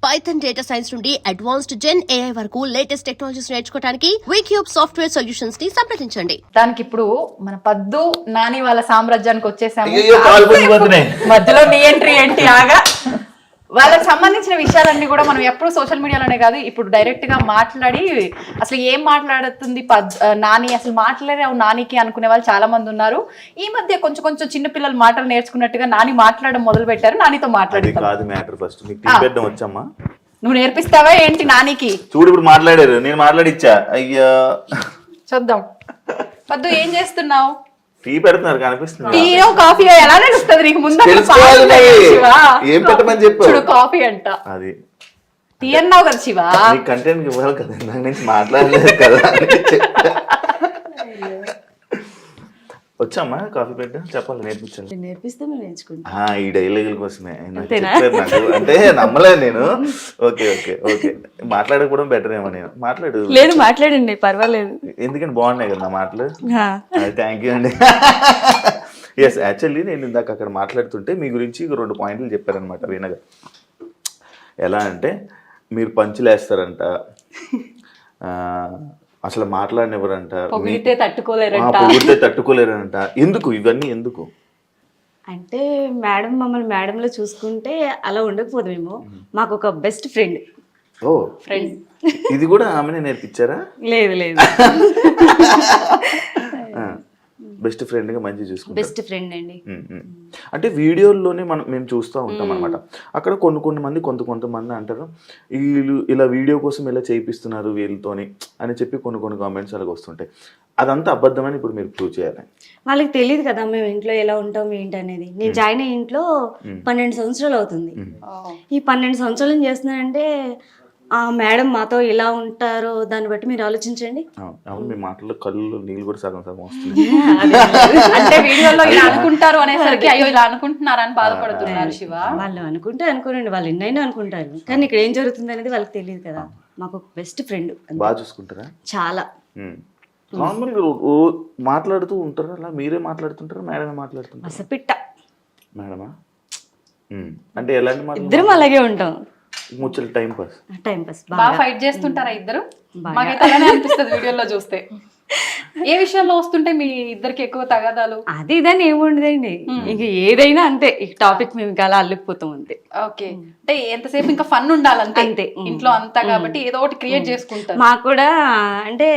Python data science నుండి advanced జెన్ AI వరకు latest technologies నేర్చుకోవడానికి వీక్యూబ్ సాఫ్ట్వేర్ సొల్యూషన్స్ ని సంప్రదించండి. దానికి ఇప్పుడు మన పద్దు నాని వాళ్ళ సామ్రాజ్యానికి వచ్చేసాము. మధ్యలో నీ ఎంట్రీ ఏంటి ఆగా. వాళ్ళకి సంబంధించిన విషయాలన్నీ కూడా మనం ఎప్పుడు సోషల్ మీడియాలోనే కాదు, ఇప్పుడు డైరెక్ట్ గా మాట్లాడి అసలు ఏం మాట్లాడుతుంది నాని, అసలు మాట్లాడావు నానికి అనుకునే వాళ్ళు చాలా మంది ఉన్నారు. ఈ మధ్య కొంచెం కొంచెం చిన్న పిల్లలు మాటలు నేర్చుకున్నట్టుగా నాని మాట్లాడడం మొదలు పెట్టారు. నానితో వచ్చమ్మా, నువ్వు నేర్పిస్తావా ఏంటి నానికి? చూడు ఇప్పుడు మాట్లాడారు, నేను మాట్లాడిచ్చా. అయ్యా చూద్దాం. పద్దు ఏం చేస్తున్నావు? టీ పెడుతున్నారు కనిపిస్తుంది. టీయో కాఫీ ఎలా నడుస్తుంది నీకు? ముందు ఏం పెట్టమని చెప్పు. కాఫీ అంట, అది టీ అన్నావు కదా శివ. కంటెంట్ ఇవ్వాలి కదా, దాని నుంచి మాట్లాడలేదు కదా. వచ్చామ్మా కాఫీ పెట్ట చెప్పాలి, నేర్పించాలి. నేర్పిస్తే నేర్చుకుంటా. ఈ డైలాగుల కోసమే చెప్పారు నాకు, అంటే నమ్మలేదు నేను. ఓకే ఓకే ఓకే, మాట్లాడకపోవడం బెటర్ ఏమో. నేను మాట్లాడు. లేదు మాట్లాడండి, పర్వాలేదు. ఎందుకంటే బాగున్నాయి కదా నా మాటలు. థ్యాంక్ యూ అండి. ఎస్, యాక్చువల్లీ నేను ఇందాక అక్కడ మాట్లాడుతుంటే మీ గురించి 2 పాయింట్లు చెప్పారనమాట వీణగా. ఎలా అంటే మీరు పంచులు వేస్తారంట, అసలు మాట్లాడినెవరంట, పొగిడితే తట్టుకోలేరంట. ఎందుకు ఇవన్నీ ఎందుకు అంటే మేడం మమ్మల్ని మేడంలో చూసుకుంటే అలా ఉండకపోదేమో. మాకు ఒక బెస్ట్ ఫ్రెండ్. ఓ ఫ్రెండ్, ఇది కూడా ఆమెనే నేర్పించారా? లేదు లేదు, బెస్ట్ ఫ్రెండ్ గా మంచి చూసుకుంటారు. బెస్ట్ ఫ్రెండ్ అండి. అంటే వీడియోల్లోనే మేము చూస్తూ ఉంటాం అనమాట. అక్కడ కొంతమంది కొంతమంది అంటారు, వీళ్ళు ఇలా వీడియో కోసం ఇలా చేయిస్తున్నారు వీళ్ళతోని అని చెప్పి కొన్ని కామెంట్స్ అలాగ వస్తుంటాయి. అదంతా అబద్ధమని ఇప్పుడు మీరు ప్రూవ్ చేయాలి. వాళ్ళకి తెలియదు కదా మేము ఇంట్లో ఎలా ఉంటాం ఏంటి అనేది. నేను జాయిన్ అయ్యే ఇంట్లో 12 సంవత్సరాలు అవుతుంది. ఈ 12 సంవత్సరాలు ఏం చేస్తున్నానంటే మేడం మాతో ఇలా ఉంటారో దాన్ని బట్టి మీరు ఆలోచించండి. అవును, మీ మాటల్లో కళ్ళు నీళ్ళు కూడా సగం వస్తుంది. అంటే వీడియోలో ఇలా అనుకుంటారు అనేసరికి అయ్యో ఇలా అనుకుంటున్నారని బాధపడుతున్నారు శివ. వాళ్ళు అనుకోనండి, వాళ్ళు ఎన్నైనా అనుకుంటారు, కానీ ఇక్కడ ఏం జరుగుతుంది అనేది వాళ్ళకి తెలియదు కదా. మాకు బెస్ట్ ఫ్రెండ్. బాగా చూసుకుంటారా? చాలా. నార్మల్ మాట్లాడుతూ ఉంటారా? అలా మీరే మాట్లాడుతుంటారా, మేడమే మాట్లాడుతుంటారా? అసపిట్ట మేడమా? అంటే ఎలాంటి మాట? ఇద్దరం అలాగే ఉంటాం. ముచ్చలు టైం పాస్. బాగా ఫైట్ చేస్తుంటారా ఇద్దరు? మాకైతే అలానే అనిపిస్తుంది వీడియోలో చూస్తే. ఏ విషయంలో వస్తుంటాయి మీ ఇద్దరికి ఎక్కువ తగాదాలు? అది ఇదని ఏముండదండి, ఇంక ఏదైనా అంతే. ఈ టాపిక్ మేము అలా అల్లుకుపోతాం అంతే. ఓకే, అంటే ఎంతసేపు ఇంకా ఫన్ ఉండాలంటే అంతే ఇంట్లో అంతా, కాబట్టి ఏదో ఒకటి క్రియేట్ చేసుకుంటారు. మాకు కూడా అంటే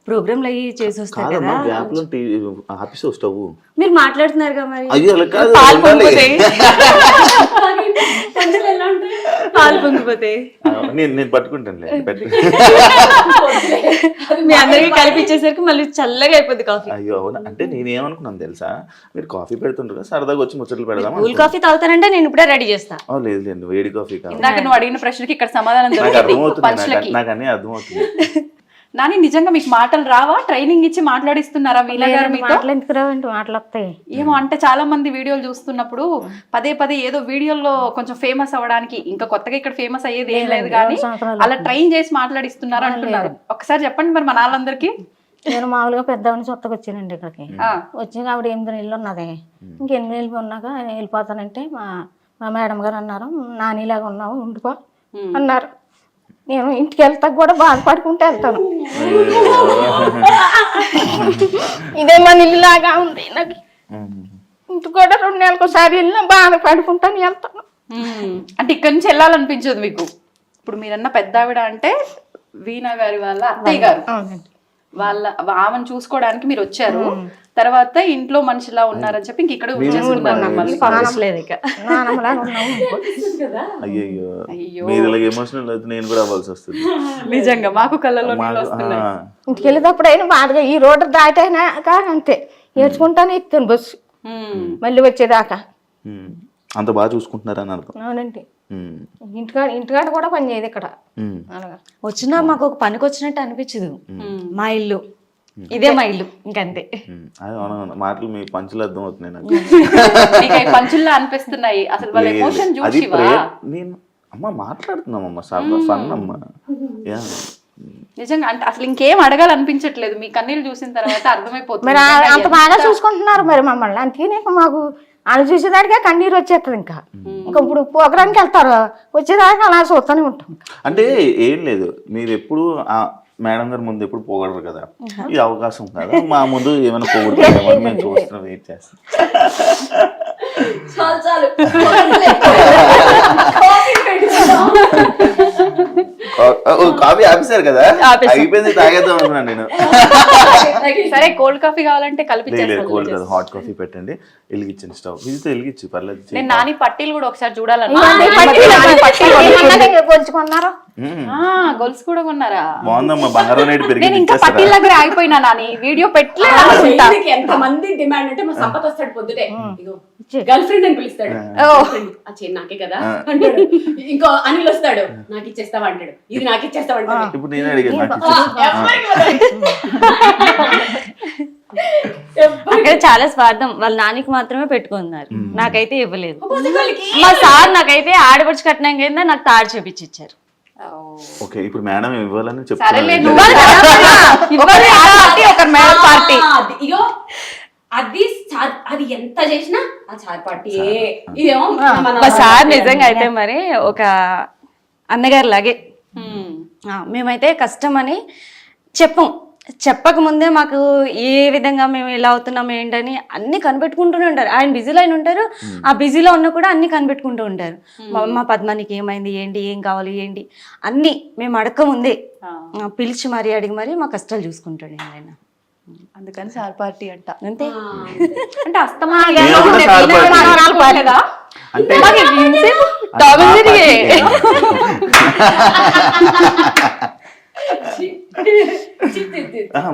ప్రోగ్రాంలు అయ్యి చేసి వస్తారు కదా. మీరు మాట్లాడుతున్నారు కదా, మరి పాలు పొంగిపోతాయి. పాలు పొంగిపోతాయి. నేను పట్టుకుంటాను. మీ అందరికి కలిపిచ్చేసరికి మళ్ళీ చల్లగా అయిపోద్ది కాఫీ. అయ్యో అవునా? అంటే నేనేమనుకున్నాను తెలుసా, మీరు కాఫీ పెడుతుంటారు సరదాగా వచ్చి ముచ్చట్లు పెడదాం. కూల్ కాఫీ తాగుతానంటే నేను ఇప్పుడే రెడీ చేస్తా. లేదు వేడి కాఫీ కాదు. ఇందాక నువ్వు అడిగిన ప్రశ్నకి ఇక్కడ సమాధానం అర్థమవుతుంది, నాకు అన్నీ అర్థమవుతుంది. నాని నిజంగా మీకు మాటలు రావా? ట్రైనింగ్ ఇచ్చి మాట్లాడిస్తున్నారా వీళ్ళ గారు మీతో? మాట్లాడతాయి ఏమో, అంటే చాలా మంది వీడియోలు చూస్తున్నప్పుడు పదే ఏదో వీడియోలో కొంచెం ఫేమస్ అవ్వడానికి, ఇంకా కొత్తగా ఇక్కడ ఫేమస్ అయ్యేది ఏం లేదు కానీ అలా ట్రైన్ చేసి మాట్లాడిస్తున్నారు అంటున్నారు. ఒకసారి చెప్పండి మరి మన వాళ్ళందరికీ. నేను మామూలుగా పెద్దవాడిని సొత్తకు వచ్చానండి ఇక్కడికి. వచ్చి ఆవిడ 8 నెలలు ఉన్నది. ఇంక 8 నెలలు ఉన్నాక వెళ్ళిపోతానంటే మా మేడం గారు అన్నారు, నానిలాగా ఉన్నావు ఉండిపో అన్నారు. నేను ఇంటికి వెళ్తా కూడా బాధపడుకుంటూ వెళ్తాను. ఇదే మన ఇల్లులాగా ఉంది నాకు. ఇంటికి కూడా 2 నెలలకు ఒకసారి వెళ్ళినా బాధపడుకుంటాను వెళ్తాను. అంటే ఇక్కడి నుంచి వెళ్ళాలనిపించదు మీకు? ఇప్పుడు మీరన్న పెద్ద ఆవిడ అంటే వీణా గారి వాళ్ళ అత్తయ్య గారు, ఆమెను చూసుకోవడానికి మీరు వచ్చారు. తర్వాత ఇంట్లో మనిషిలా ఉన్నారని చెప్పి ఇంక ఇక్కడ నిజంగా మాకు కళ్ళలో ఇంటికి వెళ్ళేటప్పుడు అయినా బాధగా ఈ రోడ్డు దాటైనా కానీ అంతే ఏడ్చుకుంటానే ఎక్కుతాను బస్సు మళ్ళీ వచ్చేదాకా. అంత బాగా చూసుకుంటున్నారా అని అర్థం. అవునండి, ఇంటికాడ కూడా పని చేయదు ఇక్కడ. వచ్చినా మాకు ఒక పనికి వచ్చినట్టు అనిపించదు. మా ఇల్లు ఇదే మా ఇల్లు, ఇంకంతే. మాటలు మీ పంచులు అర్థం అవుతున్నాయి నాకు. పంచుల్లా అనిపిస్తున్నాయి అసలు వాళ్ళ ఎమోషన్ చూసి. నేను అమ్మ మాట్లాడుతున్నామమ్మా, ఫన్ అమ్మా. నిజంగా అంటే అసలు ఇంకేం అడగాలనిపించట్లేదు, మీ కన్నీళ్ళు చూసిన తర్వాత అర్థమైపోతుంది. మరి అంత బాగా చూసుకుంటున్నారు మరి మమ్మల్ని, అందుకే మాకు వాళ్ళు చూసేదానికే కన్నీరు వచ్చేస్తుంది ఇంకా ఇప్పుడు ప్రోగ్రామ్కి వెళ్తారు వచ్చేదానికి అలా చూస్తూనే ఉంటాం. అంటే ఏం లేదు, మీరు ఎప్పుడు మేడం గారి ముందు ఎప్పుడు పోగలరు కదా, ఇది అవకాశం కదా, మా ముందు ఏమైనా పోగొట్టుకుంటామో మేము చూస్తున్నాం, వెయిట్ చేస్తాం. కాఫీ ఆపేశారు కదా, అయిపోయింది తాగేద్దాం అనుకున్నాను నేను. సరే కోల్డ్ కాఫీ కావాలంటే కలిపి కోల్డ్ కదా, హాట్ కాఫీ పెట్టండి, వెలిగించండి స్టవ్, ఇది వెలిగించి పర్లేదు. నేను నాని పట్టీలు కూడా ఒకసారి చూడాలని. కొంచుకున్నారు గొలుసు కూడా కొన్నారా? బాగుందమ్మా, బంగారం రేటు నేను పెరిగింది. ఇంకా పట్టీల దగ్గర ఆగిపోయినా నాని, వీడియో పెట్టలేదు. ఎంత మంది డిమాండ్ అంటే మా సంపత్ వస్తాడు పొద్దుటే, గర్ల్ ఫ్రెండ్ అని పిలుస్తాడు, ఆ చైన్ నాకే కదా అంటాడు. ఇంకో అనిల్ వస్తాడు, నాకు ఇచ్చేస్తావా అంటాడు, ఇది నాకు ఇచ్చేస్తావా అంటాడు. ఇప్పుడు నేనే అడిగాను, నాకు అక్కడ చాలా స్వార్థం, వాళ్ళ నానికి మాత్రమే పెట్టుకున్నారు, నాకైతే ఇవ్వలేదు. మా సార్ నాకైతే ఆడపడుచు కట్నం కింద నాకు తాడు చేపించి ఇచ్చారు. ఓకే, ఇప్పుడు మేడం ఇవ్వాలని సరేలే, చెప్తాను. నువ్వు ఒక మేల్ పార్టీ. ఇగో అది ఎంత చేసినా ఆ చార్ పార్టీ. ఇదేమో మా సార్ నిజంగా అయితే మరి ఒక అన్నగారు లాగే. మేమైతే కష్టం అని చెప్పక ముందే మాకు ఏ విధంగా మేము ఎలా అవుతున్నాం ఏంటని అన్ని కనిపెట్టుకుంటూనే ఉంటారు. ఆయన బిజీలో ఆయన ఉంటారు, ఆ బిజీలో ఉన్న కూడా అన్ని కనిపెట్టుకుంటూ ఉంటారు. మా పద్మానికి ఏమైంది, ఏంటి, ఏం కావాలి, ఏంటి అన్ని మేము అడక్క ముందే పిలిచి మరీ అడిగి మరీ మా కష్టాలు చూసుకుంటాడు ఆయన. అందుకని సార్ పార్టీ అంట. అంతే. అంటే అస్తమా నేను కూడా సార్ పార్టీ. అంటే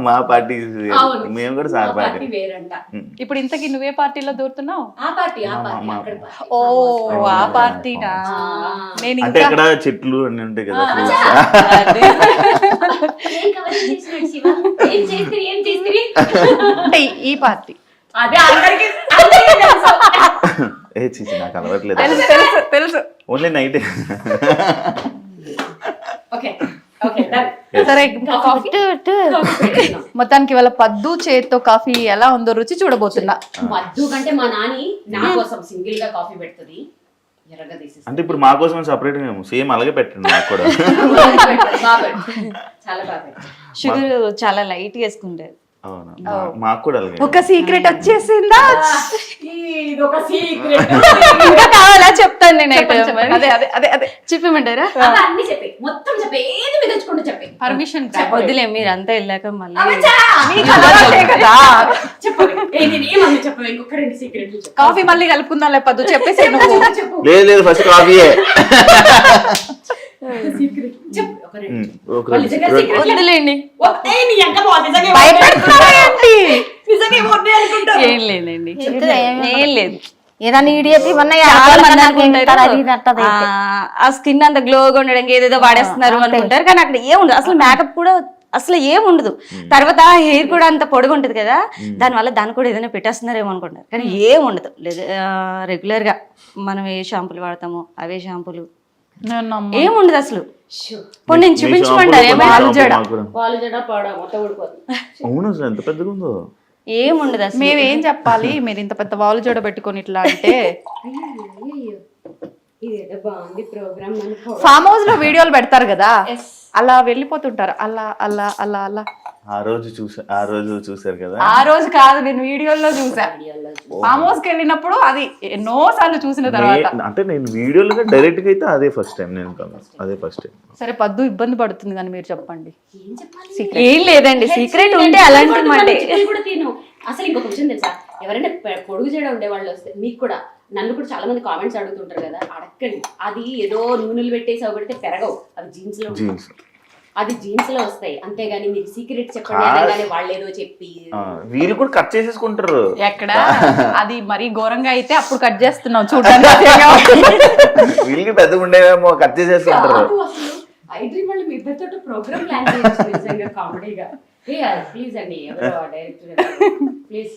మా పార్టీ, మేము కూడా సార్ పార్టీ వేరంట. ఇప్పుడు ఇంతకీ నువ్వే పార్టీలో దూరుతున్నావు? ఆ పార్టీ ఓ ఆ పార్టీనా? నేను అంటే ఇంకా ఇక్కడ చెట్లు అన్ని ఉంటాయి కదా, అంటే ఈ పార్టీ అదే అందరికి ఏ చీచి నాకు అలవట్లేదు, తెలుసు తెలుసు తెలుసు. Only night. Okay okay done. సరే కాఫీ మొత్తానికి వాళ్ళ పద్దు చేతితో కాఫీ ఎలా ఉందో రుచి చూడబోతున్నా. మద్దు కంటే మా నాని నా కోసం సింగిల్ గా కాఫీ పెడుతుంది, ఎర్రగా తీసేసి. అంటే ఇప్పుడు మా కోసం సపరేట్ మేము సేమ్ అలాగే పెట్టండి నాకు కూడా. చాలా బాగా షుగర్ చాలా లైట్ వేసుకుంటారు. అవునా, మాకు కూడా అలాగే. ఒక సీక్రెట్ వచ్చేసిందా? ఇది ఒక సీక్రెట్. ఇంకా కావాలా చెప్తాను నేనైతే. అదే అదే అదే అదే చెప్పమంటారా? అన్ని చెప్పి మొత్తం చెప్పి ఏది మిగల్చుకుంటూ చెప్పి పర్మిషన్ వద్దులే, మీరు అంతా వెళ్ళాక మళ్ళీ చెప్పు ఇంకొక రెండు సీక్రెట్లు చెప్పు. కాఫీ మళ్ళీ కలుపుకుందాం లేపద్దు చెప్పేసి నువ్వు. లేదు లేదు, ఫస్ట్ కాఫీయే. సీక్రెట్ చెప్పు ఒక రెండు. ఒక వాళ్ళు నిజంగా secret వద్దులేండి. నీ అంక బాగుంది, నిజంగా నిజంగా ఏమో అనుకుంటారు. ఏం లేదండి, ఏం లేదు. ఏదన్నా ఈడియట్ ఇవన్నీ చాలా మంది అనుకుంటారు ఆ స్కిన్ అంత గ్లోగా ఉండడానికి ఏదేదో వాడేస్తున్నారు అనుకుంటారు, కానీ అక్కడ ఏముండదు అసలు. మేకప్ కూడా అసలు ఏముండదు. తర్వాత హెయిర్ కూడా అంత పొడుగు ఉంటది కదా, దానివల్ల దాన్ని కూడా ఏదైనా పెట్టేస్తున్నారేమో అనుకుంటారు, కానీ ఏముండదు. రెగ్యులర్ గా మనం ఏ షాంపూలు వాడతామో అవే షాంపూలు, ఏముండదు అసలు. ఇప్పుడు నేను చూపించమంటారు వాళ్ళు జడ పాడ మొత్తం ఊడిపోతుంది. అవును, అసలు ఎంత పెద్దగా ఉందో. ఏముండదు అసలు. మేమేం చెప్పాలి, మీరు ఇంత పెద్ద వాలు జోడ పెట్టుకొని ఇట్లా అంటే. ఇదేదో బాగుంది ప్రోగ్రామ్. ఫామ్ హౌస్ లో వీడియోలు పెడతారు కదా, అలా వెళ్ళిపోతుంటారు. అలా అలా అలా అలా. ఆ రోజు చూసారు కదా. ఆ రోజు కాదు, నేను వీడియోలో చూసా. ఫామ్ హౌస్ కి వెళ్ళినప్పుడు అది ఎన్నో సార్లు చూసిన తర్వాత. అంటే నేను వీడియోలో డైరెక్ట్ గా అయితే అదే ఫస్ట్ టైం, నేను అదే ఫస్ట్ టైం. సరే పద్దు ఇబ్బంది పడుతుంది కానీ మీరు చెప్పండి. ఏం లేదండి, సీక్రెట్ ఉంటే అలాంటి మాట కూడా తిను. అసలు ఇంకొక విషయం తెలుసా, ఎవరైనా పొడుగు చేయడం ఉండే వాళ్ళు వస్తే మీకు కూడా, నన్ను కూడా చాలా మంది కామెంట్స్ అడుగుతుంటారు కదా, అడగండి. అది ఏదో నూనెలు పెట్టేసి అవి పెడితే పెరగవు, అవి జీన్స్ లో అది జీన్స్ లో వస్తాయి, అంతేగాని మీరు సీక్రెట్ చెప్పండి అనగానే వాళ్ళు ఏదో చెప్పి వీళ్ళు కూడా కట్ చేసేసుకుంటారు. ఎక్కడ అది మరీ ఘోరంగా అయితే అప్పుడు కట్ చేస్తున్నావు చూడండి. వీళ్ళకి పెద్దగా ఉండేవేమో కట్ చేసేసుకుంటారు. ఐ డ్రీమ్ వాళ్ళు మీ ఇద్దరితో ప్రోగ్రామ్ ప్లాన్ చేయొచ్చు నిజంగా కామెడీగా. ప్లీజ్ అండి ఎవరో డైరెక్టర్ ప్లీజ్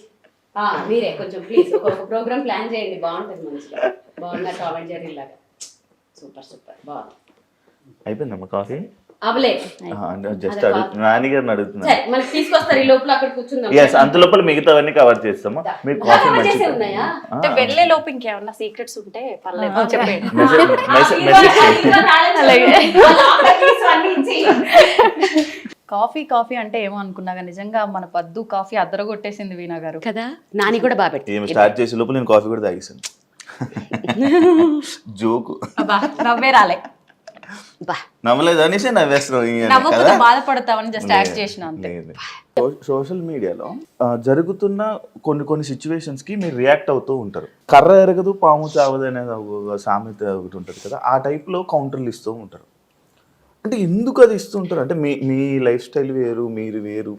మీరే కొంచెం ప్లీజ్ ఒక ప్రోగ్రామ్ ప్లాన్ చేయండి, బాగుంటుంది మంచిగా. బాగున్నారు టామ్ అండ్ జెర్రీ లాగా. సూపర్ సూపర్ బాగుంది. అయిపోయిందమ్మా కాఫీ. అవలేదు. జస్ట్ నాని గారిని అడుగుతున్నాను. సరే మనకి తీసుకొస్తారు, ఈ లోపల అక్కడ కూర్చుందాం. ఎస్, అంత లోపల మిగతావన్నీ కవర్ చేస్తాము. మీరు కాఫీ cover మంచి చేసే ఉన్నాయా? అంటే వెళ్ళే లోపు ఇంకేమన్నా సీక్రెట్స్ ఉంటే పర్లేదు చెప్పండి. కాఫీ కాఫీ అంటే ఏమో అనుకున్నాగా, నిజంగా మన పద్దు కాఫీ అద్దరగొట్టేసింది వీణా గారు కదా. నాని కూడా బాగా పెట్టి ఏమి స్టార్ట్ చేసే లోపల నేను కాఫీ కూడా తాగేసాను. జోకు నవ్వే రాలే, నవ్వలేదు అనేసి నవ్వేస్తున్నావు. నవ్వకపోతే బాధపడతామని జస్ట్ యాక్ట్ చేసిన అంతే. సోషల్ మీడియాలో జరుగుతున్న కొన్ని సిచ్యువేషన్స్ కి మీరు రియాక్ట్ అవుతూ ఉంటారు. కర్ర ఎరగదు పాము చావదు అనేది ఒక సామెత ఒకటి ఉంటుంది కదా, ఆ టైప్ లో కౌంటర్లు ఇస్తూ ఉంటారు. అంటే ఎందుకు అది ఇస్తూ ఉంటారు? అంటే మీ లైఫ్ స్టైల్ వేరు, మీరు వేరు,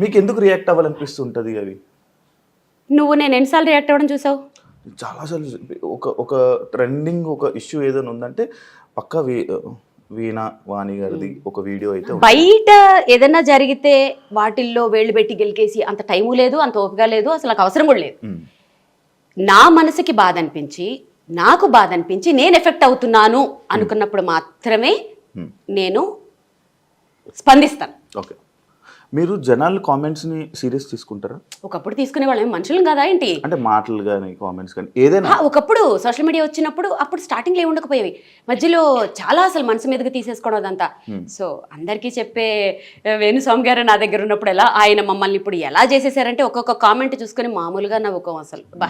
మీకు ఎందుకు రియాక్ట్ అవ్వాలనిపిస్తుంటది అవి? నువ్వు నేను ఎన్నిసార్లు రియాక్ట్ అవ్వడం చూసావు? చాలాసార్లు. ఒక ట్రెండింగ్ ఒక ఇష్యూ ఏదైనా ఉందంటే పక్క వీణా వాణి గారిది ఒక వీడియో అయితే ఉంటుంది. బయట ఏదైనా జరిగితే వాటిల్లో వేళ్ళు పెట్టి గెలికేసి అంత టైము లేదు, అంత ఓపిక లేదు, అసలు నాకు అవసరం కూడా లేదు. నా మనసుకి బాధ అనిపించి, నాకు బాధ అనిపించి, నేను ఎఫెక్ట్ అవుతున్నాను అనుకున్నప్పుడు మాత్రమే నేను స్పందిస్తాను. ఓకే, మీరు జనాల కామెంట్స్ ని సీరియస్ తీసుకుంటారా? ఒకప్పుడు తీసుకునే వాళ్ళం మనుషులం కదా ఏంటి? అంటే మాటలు కానీ కామెంట్స్ కానీ ఏదైనా? ఒకప్పుడు సోషల్ మీడియా వచ్చినప్పుడు అప్పుడు స్టార్టింగ్ లో ఉండకపోయేవి, మధ్యలో చాలా అసలు మనసు మీదకి తీసేసుకోవడం అదంతా. సో అందరికీ చెప్పే వేణుస్వామి గారు నా దగ్గర ఉన్నప్పుడు ఎలా ఆయన మమ్మల్ని ఇప్పుడు ఎలా చేసేసారంటే ఒక్కొక్క కామెంట్ చూసుకొని మామూలుగా నవ్వుకోం, అసలు బా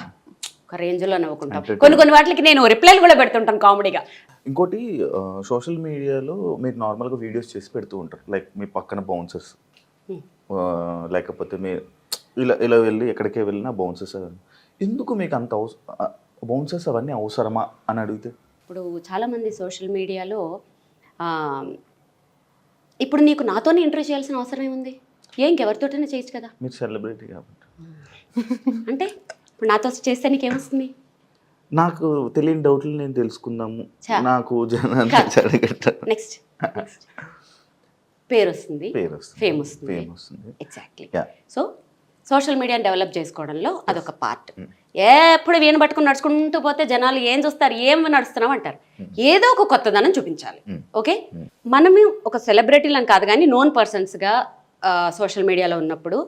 ఒక రేంజ్ లో నవ్వుకుంటాం. కొన్ని వాటికి నేను రిప్లైలు కూడా పెడుతుంటాను కామెడీగా. ఇంకోటి, సోషల్ మీడియాలో మీరు నార్మల్గా వీడియోస్ చేసి పెడుతూ ఉంటారు, లైక్ మీ పక్కన బౌన్సర్స్, లేకపోతే మీరు ఇలా వెళ్ళి ఎక్కడికే వెళ్ళినా బౌన్సర్స్. ఎందుకు మీకు అంత బౌన్సర్స్ అవన్నీ అవసరమా అని అడిగితే? ఇప్పుడు చాలామంది సోషల్ మీడియాలో ఇప్పుడు నీకు నాతోనే ఇంటర్వ్యూ చేయాల్సిన అవసరం ఏముంది? ఇంకెవరితోటైనా చేయొచ్చు కదా. మీరు సెలబ్రిటీ కాబట్టి. అంటే ఇప్పుడు నాతో చేస్తే నీకేమొస్తుంది? నాకు తెలియని డౌట్లు నేను తెలుసుకుందాము, నాకు నెక్స్ట్ పేరు వస్తుంది, ఫేమ్ వస్తుంది. ఎగ్జాక్ట్లీ. సో సోషల్ మీడియాని డెవలప్ చేసుకోవడంలో అదొక పార్ట్. ఎప్పుడు వీణ పట్టుకుని నడుచుకుంటూ పోతే జనాలు ఏం చూస్తారు, ఏం నడుస్తున్నావు అంటారు. ఏదో ఒక కొత్తదనం చూపించాలి. ఓకే, మనము ఒక సెలబ్రిటీలను కాదు కానీ నోన్ పర్సన్స్గా సోషల్ మీడియాలో ఉన్నప్పుడు,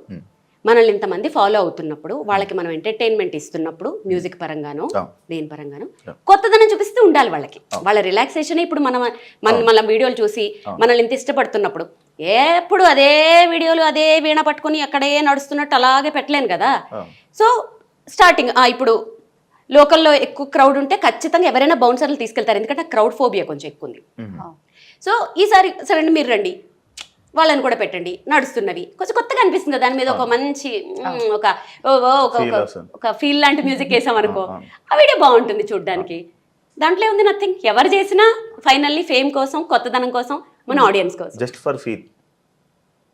మనల్ని ఇంతమంది ఫాలో అవుతున్నప్పుడు, వాళ్ళకి మనం ఎంటర్టైన్మెంట్ ఇస్తున్నప్పుడు, మ్యూజిక్ పరంగానో దేని పరంగానో కొత్తదనం చూపిస్తూ ఉండాలి వాళ్ళకి. వాళ్ళ రిలాక్సేషన్ ఇప్పుడు మన వీడియోలు చూసి మనల్ని ఇంత ఇష్టపడుతున్నప్పుడు ఎప్పుడు అదే వీడియోలు అదే వీణ పట్టుకుని అక్కడే నడుస్తున్నట్టు అలాగే పెట్టలేను కదా. సో స్టార్టింగ్ ఇప్పుడు లోకల్లో ఎక్కువ క్రౌడ్ ఉంటే ఖచ్చితంగా ఎవరైనా బౌన్సర్లు తీసుకెళ్తారు, ఎందుకంటే క్రౌడ్ ఫోబియా కొంచెం ఎక్కువ ఉంది. సో ఈసారి సరే మీరు రండి, వాళ్ళని కూడా పెట్టండి, నడుస్తున్నవి కొంచెం కొత్తగా అనిపిస్తుంది కదా, దాని మీద ఒక మంచి ఒక ఫీల్ లాంటి మ్యూజిక్ వేసాం అనుకో, ఆ వీడియో బాగుంటుంది చూడడానికి. దాంట్లో ఉంది నథింగ్. ఎవరు చేసినా ఫైనల్లీ ఫేమ్ కోసం, కొత్తదనం కోసం, మన ఆడియన్స్ కోసం, జస్ట్ ఫర్ ఫీల్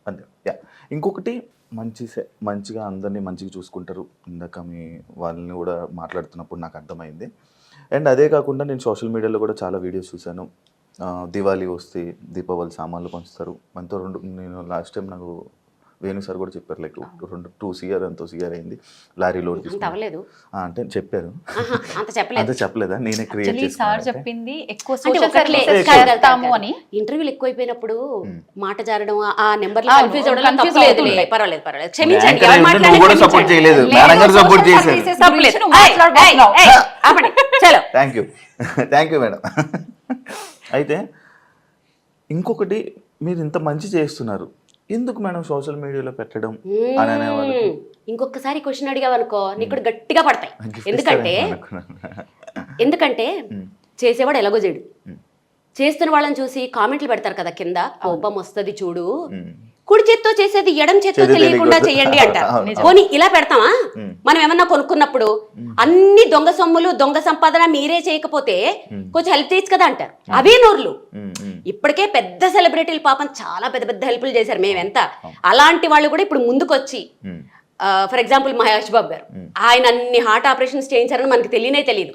అంతే. ఇంకొకటి, మంచిగా అందరినీ మంచిగా చూసుకుంటారు. ఇందాక మీ వాళ్ళని కూడా మాట్లాడుతున్నప్పుడు నాకు అర్థమైంది. అండ్ అదే కాకుండా నేను సోషల్ మీడియాలో కూడా చాలా వీడియోస్ చూశాను. దివాళీ వస్తే దీపావళి సామాన్లు పంచుతారు మనతో. నేను లాస్ట్ టైం నాకు వేణు సార్ కూడా చెప్పారు, లైక్ 2 CR ఎంతో CR అయింది లారీ లోడ్ తీసుకుని అంటే చెప్పారు. అంత చెప్పలేదా? నేనే క్రియేట్ సార్ చెప్పింది ఎక్కువ ఇంటర్వ్యూలు ఎక్కువైపోయినప్పుడు మాట జారడం, ఆ నెంబర్ కన్ఫ్యూజ్ అవ్వడం తప్పలేదు. పర్వాలేదు క్షమించండి. Thank you madam. అయితే ఇంకొకటి, మీరు ఇంత మంచి చేస్తున్నారు, ఎందుకు మేడం సోషల్ మీడియాలో పెట్టడం అని అనేవాళ్ళు. ఇంకొకసారి క్వశ్చన్ అడిగావనుకో నీకు కూడా గట్టిగా పడతాయి. ఎందుకంటే చేసేవాడు ఎలాగో చేయడు, చేస్తున్న వాళ్ళని చూసి కామెంట్లు పెడతారు కదా కింద, కోపం వస్తుంది చూడు, కుడి చేత్తో చేసేది ఎడం చేత్తో తెలియకుండా చేయండి అంటారు. పోనీ ఇలా పెడతామా? మనం ఏమన్నా కొనుక్కున్నప్పుడు అన్ని దొంగ సొమ్ములు దొంగ సంపాదన మీరే చేయకపోతే కొంచెం హెల్ప్ చేయొచ్చు కదా అంటారు. అవే నోర్లు. ఇప్పటికే పెద్ద సెలబ్రిటీలు పాపం చాలా పెద్ద పెద్ద హెల్ప్లు చేశారు మేమెంత. అలాంటి వాళ్ళు కూడా ఇప్పుడు ముందుకొచ్చి, ఫర్ ఎగ్జాంపుల్ మహేష్ బాబు గారు, ఆయన అన్ని హార్ట్ ఆపరేషన్స్ చేయించారని మనకి తెలియదు.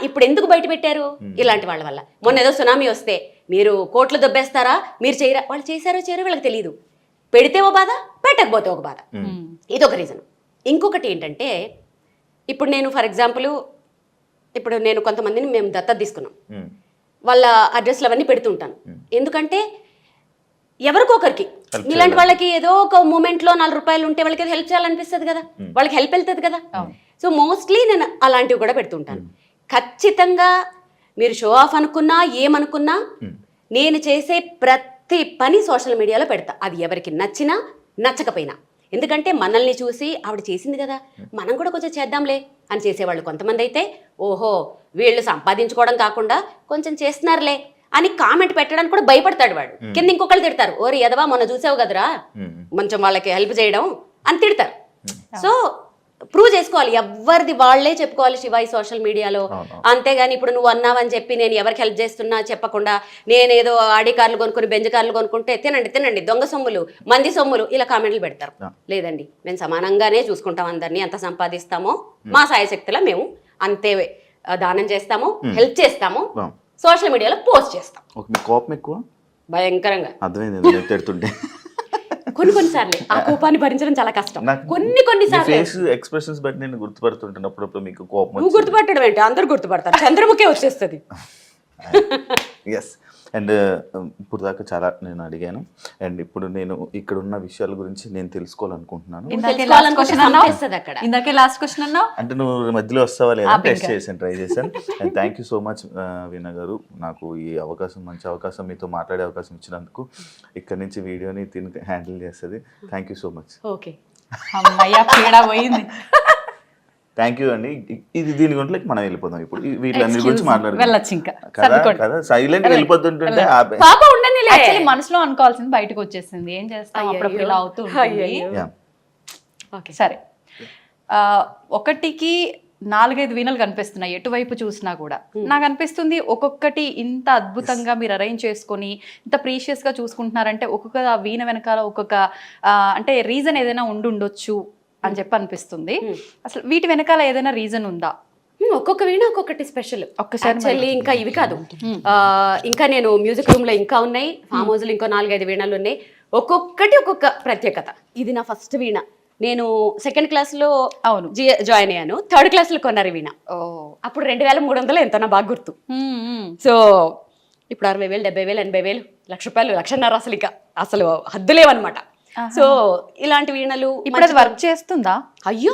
ఇప్పుడు ఎందుకు బయట పెట్టారు? ఇలాంటి వాళ్ళ వల్ల. మొన్న ఏదో సునామీ వస్తే మీరు కోట్లు దొబ్బేస్తారా, మీరు చేయరా, వాళ్ళు చేశారో చేయరో వీళ్ళకి తెలియదు. పెడితే ఓ బాధ, పెట్టకపోతే ఒక బాధ. ఇదొక రీజన్. ఇంకొకటి ఏంటంటే, ఇప్పుడు నేను ఫర్ ఎగ్జాంపుల్ ఇప్పుడు నేను కొంతమందిని మేము దత్తత తీసుకున్నాం. వాళ్ళ అడ్రస్లు అవన్నీ పెడుతుంటాను. ఎందుకంటే ఎవరికొకరికి ఇలాంటి వాళ్ళకి ఏదో ఒక మూమెంట్లో 4 రూపాయలు ఉంటే వాళ్ళకి ఏదో హెల్ప్ చేయాలనిపిస్తుంది కదా, వాళ్ళకి హెల్ప్ వెళ్తుంది కదా. సో మోస్ట్లీ నేను అలాంటివి కూడా పెడుతుంటాను. ఖచ్చితంగా మీరు షో ఆఫ్ అనుకున్నా ఏమనుకున్నా నేను చేసే ప్రతి పని సోషల్ మీడియాలో పెడతా, అది ఎవరికి నచ్చినా నచ్చకపోయినా. ఎందుకంటే మనల్ని చూసి ఆవిడ చేసింది కదా, మనం కూడా కొంచెం చేద్దాంలే అని చేసేవాళ్ళు కొంతమంది అయితే, ఓహో వీళ్ళు సంపాదించుకోవడం కాకుండా కొంచెం చేస్తున్నారులే అని కామెంట్ పెట్టడానికి కూడా భయపడతాడు వాడు. కింద ఇంకొకళ్ళు తిడతారు, ఓరి ఎదవా మొన్న చూసావు కదరా కొంచెం వాళ్ళకి హెల్ప్ చేయడం అని తిడతారు. సో ప్రూవ్ చేసుకోవాలి, ఎవరిది వాళ్ళే చెప్పుకోవాలి శివ ఈ సోషల్ మీడియాలో. అంతేగాని ఇప్పుడు నువ్వు అన్నావని చెప్పి నేను ఎవరికి హెల్ప్ చేస్తున్నా చెప్పకుండా నేనేదో ఆడి కార్లు కొనుక్కుని బెంజ్ కార్లు కొనుక్కుంటే తినండి తినండి దొంగ సొమ్ములు మంది సొమ్ములు ఇలా కామెంట్లు పెడతారు. లేదండి, మేము సమానంగానే చూసుకుంటాం అందరినీ, ఎంత సంపాదిస్తామో మా సాయశక్తిలో మేము అంతే దానం చేస్తాము, హెల్ప్ చేస్తాము, సోషల్ మీడియాలో పోస్ట్ చేస్తాం. కోపం ఎక్కువ భయంకరంగా అర్థమైంది తిడుతుంటే. కొన్నిసార్లు ఆ కోపాన్ని భరించడం చాలా కష్టం. కొన్నిసార్లు ఫేస్ ఎక్స్ప్రెషన్స్ బట్టి నేను గుర్తుపడుతుంటాను అప్పుడప్పుడు మీకు కోపం. నువ్వు గుర్తుపట్టడం ఏంటి, అందరు గుర్తుపడతారు, చంద్రముఖే వచ్చేస్తుంది. ఎస్. అండ్ ఇప్పుడు దాకా చాలా నేను అడిగాను, అండ్ ఇప్పుడు నేను ఇక్కడ ఉన్న విషయాల గురించి నేను తెలుసుకోవాలనుకుంటున్నాను. ఇందాకే లాస్ట్ క్వశ్చన్ అన్నావు అంటే నువ్వు మధ్యలో వస్తావా లేదా టెస్ట్ చేశాను, ట్రై చేశాను. And thank you so much Veena గారు, నాకు ఈ అవకాశం మంచి అవకాశం మీతో మాట్లాడే అవకాశం ఇచ్చినందుకు. ఇక్కడ నుంచి వీడియోని తిని హ్యాండిల్ చేస్తుంది. Thank you so much. Okay అమ్మయ్య పీడా పోయింది. థ్యాంక్ యూ అండి. ఇది దీని గురించి మనం వెళ్ళిపోదాం ఇప్పుడు, వీళ్ళందరి గురించి మాట్లాడుకుందాం. వెళ్ళొచ్చు ఇంకా కదా సైలెంట్ వెళ్ళిపోతుంటుంటే యాక్చువల్లీ మనసులో అనుకోవాల్సింది బయటకు వచ్చేసింది, ఏం చేస్తాం అప్పుడప్పుడు ఇలా అవుతూ ఉంటుంది. సరే, 1కి 4-5 వీణలు కనిపిస్తున్నాయి ఎటువైపు చూసినా కూడా. నాకు అనిపిస్తుంది ఒక్కొక్కటి ఇంత అద్భుతంగా మీరు అరేంజ్ చేసుకొని ఇంత ప్రీషియస్ గా చూసుకుంటున్నారంటే ఒక్కొక్క వీణ వెనకాల ఒక్కొక్క అంటే రీజన్ ఏదైనా ఉండొచ్చు అని చెప్పి అనిపిస్తుంది. అసలు వీటి వెనకాల ఏదైనా రీజన్ ఉందా? ఒక్కొక్క వీణ ఒక్కొక్కటి స్పెషల్. ఒక్కసారి ఇంకా ఇవి కాదు, ఇంకా నేను మ్యూజిక్ రూమ్ లో ఇంకా ఉన్నాయి, ఫామ్ హౌస్ లో ఇంకో 4-5 వీణలు ఉన్నాయి, ఒక్కొక్కటి ఒక్కొక్క ప్రత్యేకత. ఇది నా ఫస్ట్ వీణ, నేను 2nd క్లాస్ లో జాయిన్ అయ్యాను, 3rd క్లాస్ లో కొన్నారు వీణ. అప్పుడు 2300 ఎంతో నా బాగా గుర్తు. సో ఇప్పుడు 60,000 70,000 80,000 1,00,000 1,50,000 అసలు ఇక అసలు హద్దులేవన్నమాట. సో ఇలాంటి వీణలు ఇప్పుడు అది వర్క్ చేస్తుందా? అయ్యో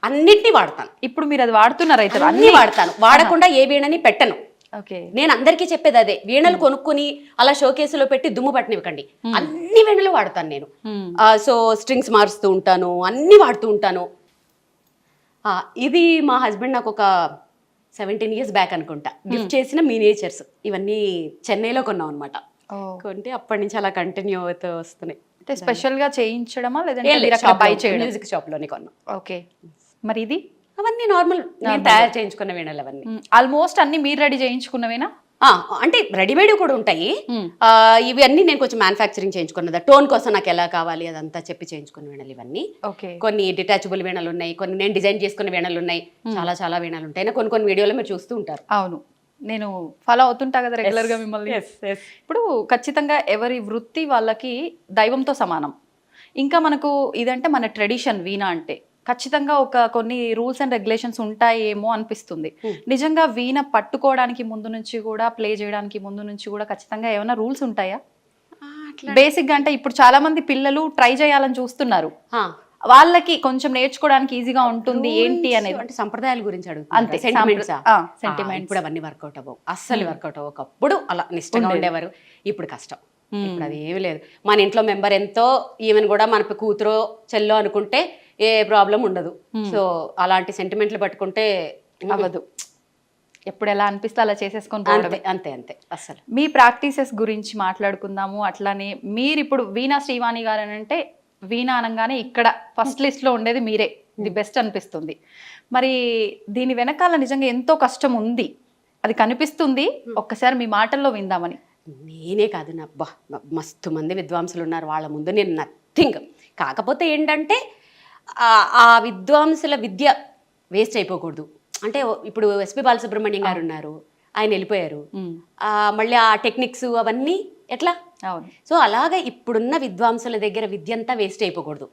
అన్నిటినీ వాడతాను. ఇప్పుడు మీరు అది వాడుతున్నారు అయితే? అన్ని వాడతాను, వాడకుండా ఏ వీణని పెట్టను. నేను అందరికీ చెప్పేది అదే, వీణలు కొనుక్కుని అలా షోకేసులో పెట్టి దుమ్ము పట్టనివ్వకండి, అన్ని వీణలు వాడతాను నేను. సో స్ట్రింగ్స్ మారుస్తూ ఉంటాను, అన్ని వాడుతూ ఉంటాను. ఇది మా హస్బెండ్ నాకు ఒక 17 years బ్యాక్ అనుకుంటా గిఫ్ట్ చేసిన మినియేచర్స్, ఇవన్నీ చెన్నైలో కొన్నాం అనమాట. కొంటే అప్పటి నుంచి అలా కంటిన్యూ అవుతూ వస్తున్నాయి. అంటే స్పెషల్ గా చేయించడమా లేదంటే మ్యూజిక్ షాప్ లోనే కొన్నాం. ఓకే, మరి ఇది అవన్నీ నార్మల్ నేను తయారు చేయించుకున్న వీణలు అవన్నీ. ఆల్మోస్ట్ అన్ని మీరు రెడీ చేయించుకున్నవేనా? అంటే రెడీమేడ్ కూడా ఉంటాయి, ఇవి అన్ని నేను కొంచెం మ్యానుఫ్యాక్చరింగ్ చేయించుకున్నది. టోన్ కోసం నాకు ఎలా కావాలి అదంతా చెప్పి చేయించుకున్న వీణలు ఇవన్నీ. కొన్ని డిటాచబుల్ వీణలు ఉన్నాయి, కొన్ని నేను డిజైన్ చేసుకున్న వీణలు ఉన్నాయి, చాలా వీణలు ఉంటాయి. కొన్ని వీడియోలో మీరు చూస్తూ ఉంటారు. అవును, నేను ఫాలో అవుతుంటా కదా రెగ్యులర్ గా మిమ్మల్ని. ఇప్పుడు ఖచ్చితంగా ఎవరి వృత్తి వాళ్ళకి దైవంతో సమానం. ఇంకా మనకు ఇదంటే మన ట్రెడిషన్, వీణ అంటే ఖచ్చితంగా కొన్ని రూల్స్ అండ్ రెగ్యులేషన్స్ ఉంటాయేమో అనిపిస్తుంది. నిజంగా వీణ పట్టుకోవడానికి ముందు నుంచి కూడా, ప్లే చేయడానికి ముందు నుంచి కూడా ఖచ్చితంగా ఏమైనా రూల్స్ ఉంటాయా? బేసిక్ గా అంటే ఇప్పుడు చాలా మంది పిల్లలు ట్రై చేయాలని చూస్తున్నారు, వాళ్ళకి కొంచెం నేర్చుకోవడానికి ఈజీగా ఉంటుంది ఏంటి అనేది. అంటే సంప్రదాయాల గురించి అడుగుతారు అంతే, సెంటిమెంట్. ఇప్పుడు అవన్నీ వర్కౌట్ అవ్వవు, అస్సలు వర్కౌట్ అవ్వవు. ఒకప్పుడు అలా నిష్టంగా ఉండేవారు, ఇప్పుడు కష్టం. ఇప్పుడు అది ఏమీ లేదు. మన ఇంట్లో మెంబర్ ఎంతో, ఈవెన్ కూడా మన కూతురో చెల్లో అనుకుంటే ఏ ప్రాబ్లం ఉండదు. సో అలాంటి సెంటిమెంట్లు పట్టుకుంటే అవ్వదు. ఎప్పుడు ఎలా అనిపిస్తే అలా చేసేసుకొని అంతే అంతే. అసలు మీ ప్రాక్టీసెస్ గురించి మాట్లాడుకుందాము. అట్లానే మీరు ఇప్పుడు వీణా శ్రీవాణి గారు అని అంటే, వీణా అనగానే ఇక్కడ ఫస్ట్ లిస్ట్ లో ఉండేది మీరే, ది బెస్ట్ అనిపిస్తుంది. మరి దీని వెనకాల నిజంగా ఎంతో కష్టం ఉంది, అది కనిపిస్తుంది. ఒక్కసారి మీ మాటల్లో విందామని. నేనే కాదు, మస్తు మంది విద్వాంసులు ఉన్నారు, వాళ్ళ ముందు నేను నథింగ్. కాకపోతే ఏంటంటే ఆ విద్వాంసుల విద్య వేస్ట్ అయిపోకూడదు. అంటే ఇప్పుడు ఎస్పి బాలసుబ్రహ్మణ్యం గారు ఉన్నారు, ఆయన వెళ్ళిపోయారు, మళ్ళీ ఆ టెక్నిక్స్ అవన్నీ ఎట్లా. సో అలాగే ఇప్పుడున్న విద్వాంసుల దగ్గర విద్య అంతా వేస్ట్ అయిపోకూడదు.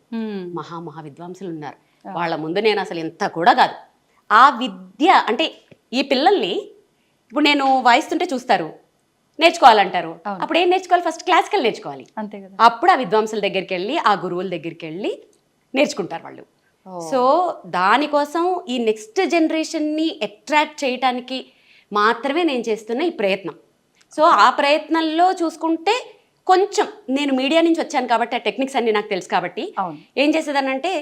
మహా విద్వాంసులు ఉన్నారు, వాళ్ళ ముందు నేను అసలు ఎంత కూడా కాదు. ఆ విద్య అంటే ఈ పిల్లల్ని ఇప్పుడు నేను వాయిస్తుంటే చూస్తారు, నేర్చుకోవాలంటారు. అప్పుడు ఏం నేర్చుకోవాలి? ఫస్ట్ క్లాసికల్ నేర్చుకోవాలి. అంతే కదా. అప్పుడు ఆ విద్వాంసుల దగ్గరికి వెళ్ళి, ఆ గురువుల దగ్గరికి వెళ్ళి నేర్చుకుంటారు వాళ్ళు. సో దానికోసం ఈ నెక్స్ట్ జనరేషన్ని అట్రాక్ట్ చేయడానికి మాత్రమే నేను చేస్తున్న ఈ ప్రయత్నం. సో ఆ ప్రయత్నంలో చూసుకుంటే కొంచెం నేను మీడియా నుంచి వచ్చాను కాబట్టి ఆ టెక్నిక్స్ అన్ని నాకు తెలుసు కాబట్టి ఏం చేసేదానంటే,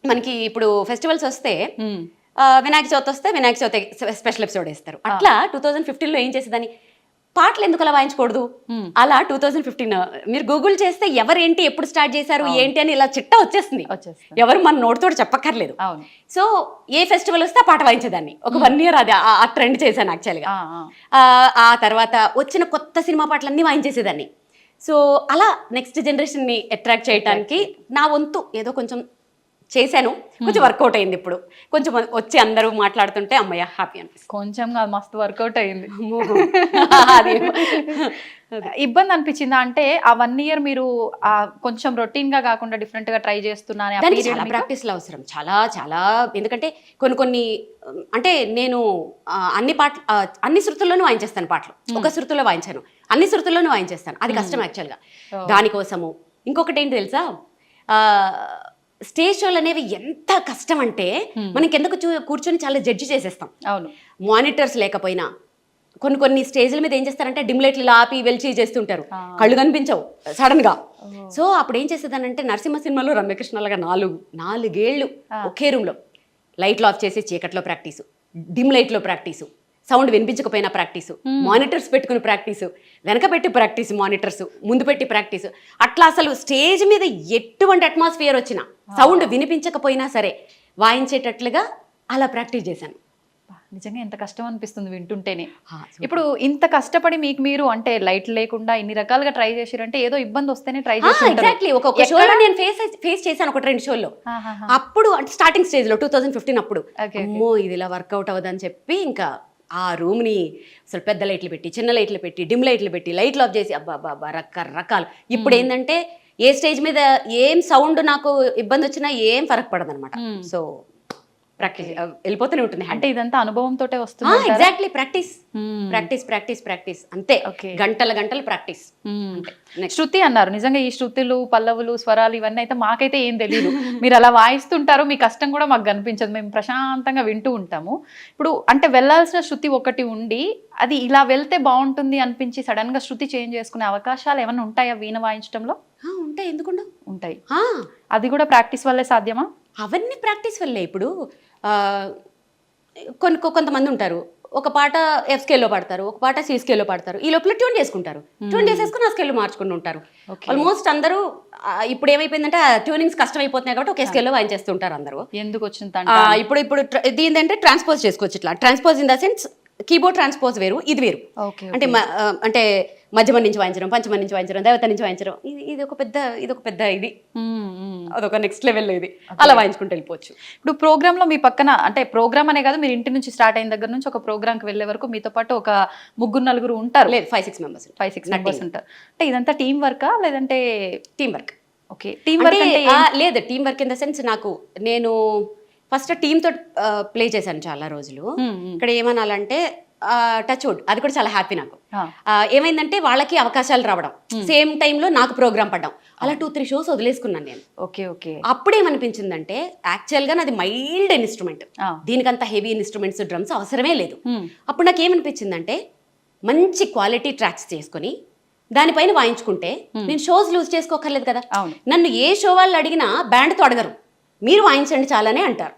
మనకి ఇప్పుడు ఫెస్టివల్స్ వస్తే వినాయక చవితి వస్తే వినాయక చవితి స్పెషల్ ఎపిసోడ్ వేస్తారు. అట్లా 2015లో ఏం చేసేదాన్ని, పాటలు ఎందుకు అలా వాయించకూడదు, అలా 2015 మీరు గూగుల్ చేస్తే ఎవరేంటి ఎప్పుడు స్టార్ట్ చేశారు ఏంటి అని ఇలా చిట్టా వచ్చేస్తుంది. ఎవరు మన నోటితో చెప్పక్కర్లేదు. సో ఏ ఫెస్టివల్ వస్తే ఆ పాట వాయించేదాన్ని. ఒక 1 year అది ఆ ట్రెండ్ చేశాను యాక్చువల్గా. ఆ తర్వాత వచ్చిన కొత్త సినిమా పాటలన్నీ వాయించేసేదాన్ని. సో అలా నెక్స్ట్ జనరేషన్ని అట్రాక్ట్ చేయడానికి నా వంతు ఏదో కొంచెం చేశాను. కొంచెం వర్కౌట్ అయింది. ఇప్పుడు కొంచెం వచ్చి అందరూ మాట్లాడుతుంటే అమ్మయ్య హ్యాపీ అనిపిస్తుంది. కొంచెం కాదు, మస్తు వర్కౌట్ అయింది. ఇబ్బంది అనిపించిందా అంటే ఆ 1 year మీరు కొంచెం రొటీన్ గా కాకుండా డిఫరెంట్ గా ట్రై చేస్తున్నాను? చాలా ప్రాక్టీస్లు అవసరం, చాలా చాలా. ఎందుకంటే కొన్ని అంటే నేను అన్ని శృతుల్లోనూ వాయించేస్తాను పాటలు. ఒక శృతుల్లో వాయించాను, అన్ని శృతుల్లోనూ వాయించేస్తాను. అది కష్టం యాక్చువల్గా. దానికోసము ఇంకొకటి ఏంటి తెలుసా, స్టేజ్ షోలు అనేవి ఎంత కష్టం అంటే మనం కిందకు కూర్చొని చాలా జడ్జి చేసేస్తాం. అవును, మానిటర్స్ లేకపోయినా కొన్ని స్టేజ్ల మీద ఏం చేస్తారంటే డిమ్ లైట్లు ఆపి వెలిచి చేస్తుంటారు, కళ్ళు కనిపించవు సడన్ గా. సో అప్పుడు ఏం చేసేదానంటే నరసింహ సినిమాలో రమ్యకృష్ణలాగా 4 ఏళ్ళు ఒకే రూమ్ లో లైట్లు ఆఫ్ చేసి చీకట్లో ప్రాక్టీసు, డిమ్ లైట్లో ప్రాక్టీసు, సౌండ్ వినిపించకపోయినా ప్రాక్టీసు, మానిటర్స్ పెట్టుకుని ప్రాక్టీసు, వెనక పెట్టి ప్రాక్టీసు, మానిటర్స్ ముందు పెట్టి ప్రాక్టీసు. అట్లా అసలు స్టేజ్ మీద ఎటువంటి అట్మాస్ఫియర్ వచ్చినా సౌండ్ వినిపించకపోయినా సరే వాయించేటట్లుగా అలా ప్రాక్టీస్ చేశాను. నిజంగా ఎంత కష్టం అనిపిస్తుంది వింటుంటేనే. ఇప్పుడు ఇంత కష్టపడి మీకు మీరు అంటే లైట్ లేకుండా ఇన్ని రకాలుగా ట్రై చేసారంటే ఏదో ఇబ్బంది వస్తేనే ట్రై చేసి. ఎగ్జాక్ట్లీ. ఒక షోలో నేను ఫేస్ చేశాను, 1-2 షోల్లో. అప్పుడు అంటే స్టార్టింగ్ స్టేజ్ లో 2015 అప్పుడు అమ్మో ఇది ఇలా వర్కౌట్ అవ్వదని చెప్పి ఇంకా ఆ రూమ్ని అసలు పెద్ద లైట్లు పెట్టి, చిన్న లైట్లు పెట్టి, డిమ్ లైట్లు పెట్టి, లైట్లు ఆఫ్ చేసి అబ్బా రకరకాలు. ఇప్పుడు ఏంటంటే ఏ స్టేజ్ మీద ఏం సౌండ్ నాకు ఇబ్బంది వచ్చినా ఏం ఫరక్ పడదు అనమాట. సో ప్రాక్టీస్ వెళ్ళిపోతూనే ఉంటుంది. అంటే ఇదంతా అనుభవంతో వస్తుంది. ఎగ్జాక్ట్లీ. ప్రాక్టీస్ అంతే. గంటల ప్రాక్టీస్. శృతి అన్నారు, నిజంగా ఈ శృతులు, పల్లవులు, స్వరాలు ఇవన్నీ అయితే మాకైతే ఏం తెలియదు. మీరు అలా వాయిస్తుంటారు, మీ కష్టం కూడా మాకు కనిపించదు, మేము ప్రశాంతంగా వింటూ ఉంటాము. ఇప్పుడు అంటే వెళ్ళాల్సిన శృతి ఒకటి ఉండి అది ఇలా వెళ్తే బాగుంటుంది అనిపించి సడన్ గా శృతి చేంజ్ చేసుకునే అవకాశాలు ఏమైనా ఉంటాయా వీణ వాయించడంలో? ఉంటాయి, ఎందుకుండా ఉంటాయి. అది కూడా ప్రాక్టీస్ వల్లే సాధ్యమా? అవన్నీ ప్రాక్టీస్ వల్లే. ఇప్పుడు కొంతమంది ఉంటారు, ఒక పాట ఎఫ్ స్కేల్లో పాడతారు, ఒక పాట సి స్కేల్లో పాడతారు, ఈ లోపల ట్యూన్ చేసుకుంటారు, ట్యూన్ చేసేసుకుని ఆ స్కేల్లో మార్చుకుంటూ ఉంటారు. ఆల్మోస్ట్ అందరూ ఇప్పుడు ఏమైపోయిందంటే ట్యూనింగ్స్ కష్టం అయిపోతున్నాయి కాబట్టి ఒకే స్కేల్లో వాయించేస్తుంటారు అందరూ. ఎందుకు వచ్చింది ఇప్పుడు దీని అంటే ట్రాన్స్పోజ్ చేసుకోవచ్చు. ఇట్లా transpose in the sense keyboard transpose వేరు, ఇది వేరు. అంటే మధ్యమ నుంచి వాయించడం, పంచమ నుంచి వాయించడం, దేవత నుంచి వాయించడం, ఇది ఒక పెద్ద ఇది అదొక నెక్స్ట్ లెవెల్. ఇది అలా వాయించుకుంటూ వెళ్ళిపోవచ్చు. ఇప్పుడు ప్రోగ్రామ్ లో మీ పక్కన అంటే ప్రోగ్రామ్ అనే కాదు, మీరు ఇంటి నుంచి స్టార్ట్ అయిన దగ్గర నుంచి ఒక ప్రోగ్రామ్ కి వెళ్ళే వరకు మీతో పాటు ఒక 3-4 ఉంటారు. లేదు, 5-6 మెంబర్స్ ఉంటారు. అంటే ఇదంతా టీం వర్కా లేదంటే? Team work. Okay, team work అంటే లేదు, team work in the sense నేను ఫస్ట్ టీమ్ తో ప్లే చేశాను చాలా రోజులు. ఇక్కడ ఏమనాలంటే టచ్ వుడ్, అది కూడా చాలా హ్యాపీ నాకు. ఏమైందంటే వాళ్ళకి అవకాశాలు రావడం, సేమ్ టైంలో నాకు ప్రోగ్రామ్ పడ్డం, అలా 2-3 షోస్ వదిలేసుకున్నాను నేను. ఓకే. అప్పుడేమనిపించిందంటే యాక్చువల్గా నాది మైల్డ్ ఇన్స్ట్రుమెంట్, దీనికంత హెవీ ఇన్స్ట్రుమెంట్స్, డ్రమ్స్ అవసరమే లేదు. అప్పుడు నాకు ఏమనిపించిందంటే మంచి క్వాలిటీ ట్రాక్స్ చేసుకుని దానిపైన వాయించుకుంటే నేను షోస్ లూజ్ చేసుకోకర్లేదు కదా. నన్ను ఏ షో వాళ్ళు అడిగినా బ్యాండ్తో అడగరు, మీరు వాయించండి చాలానే అంటారు.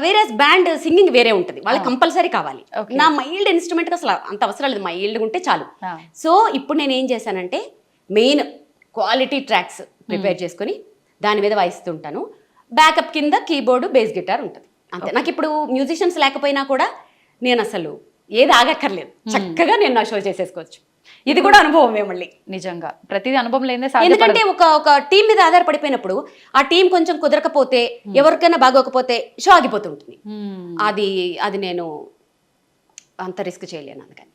వేరే బ్యాండ్ సింగింగ్ వేరే ఉంటుంది, వాళ్ళకి కంపల్సరీ కావాలి. నా మైల్డ్ ఇన్స్ట్రుమెంట్ అసలు అంత అవసరం లేదు, మైల్డ్గా ఉంటే చాలు. సో ఇప్పుడు నేను ఏం చేశానంటే మెయిన్ క్వాలిటీ ట్రాక్స్ ప్రిపేర్ చేసుకుని దాని మీద వాయిస్తుంటాను. బ్యాకప్ కింద కీబోర్డు, బేస్ గిటార్ ఉంటుంది అంతే. నాకు ఇప్పుడు మ్యూజిషియన్స్ లేకపోయినా కూడా నేను అసలు ఏది ఆగక్కర్లేదు, చక్కగా నేను నా షో చేసేసుకోవచ్చు. ఇది కూడా అనుభవమే మళ్ళీ. నిజంగా ప్రతిదీ అనుభవం లేదే. ఎందుకంటే ఒక టీం మీద ఆధారపడిపోయినప్పుడు ఆ టీం కొంచెం కుదరకపోతే, ఎవరికైనా బాగోకపోతే షో ఆగిపోతుంటుంది. అది నేను అంత రిస్క్ చేయలేను అందుకని.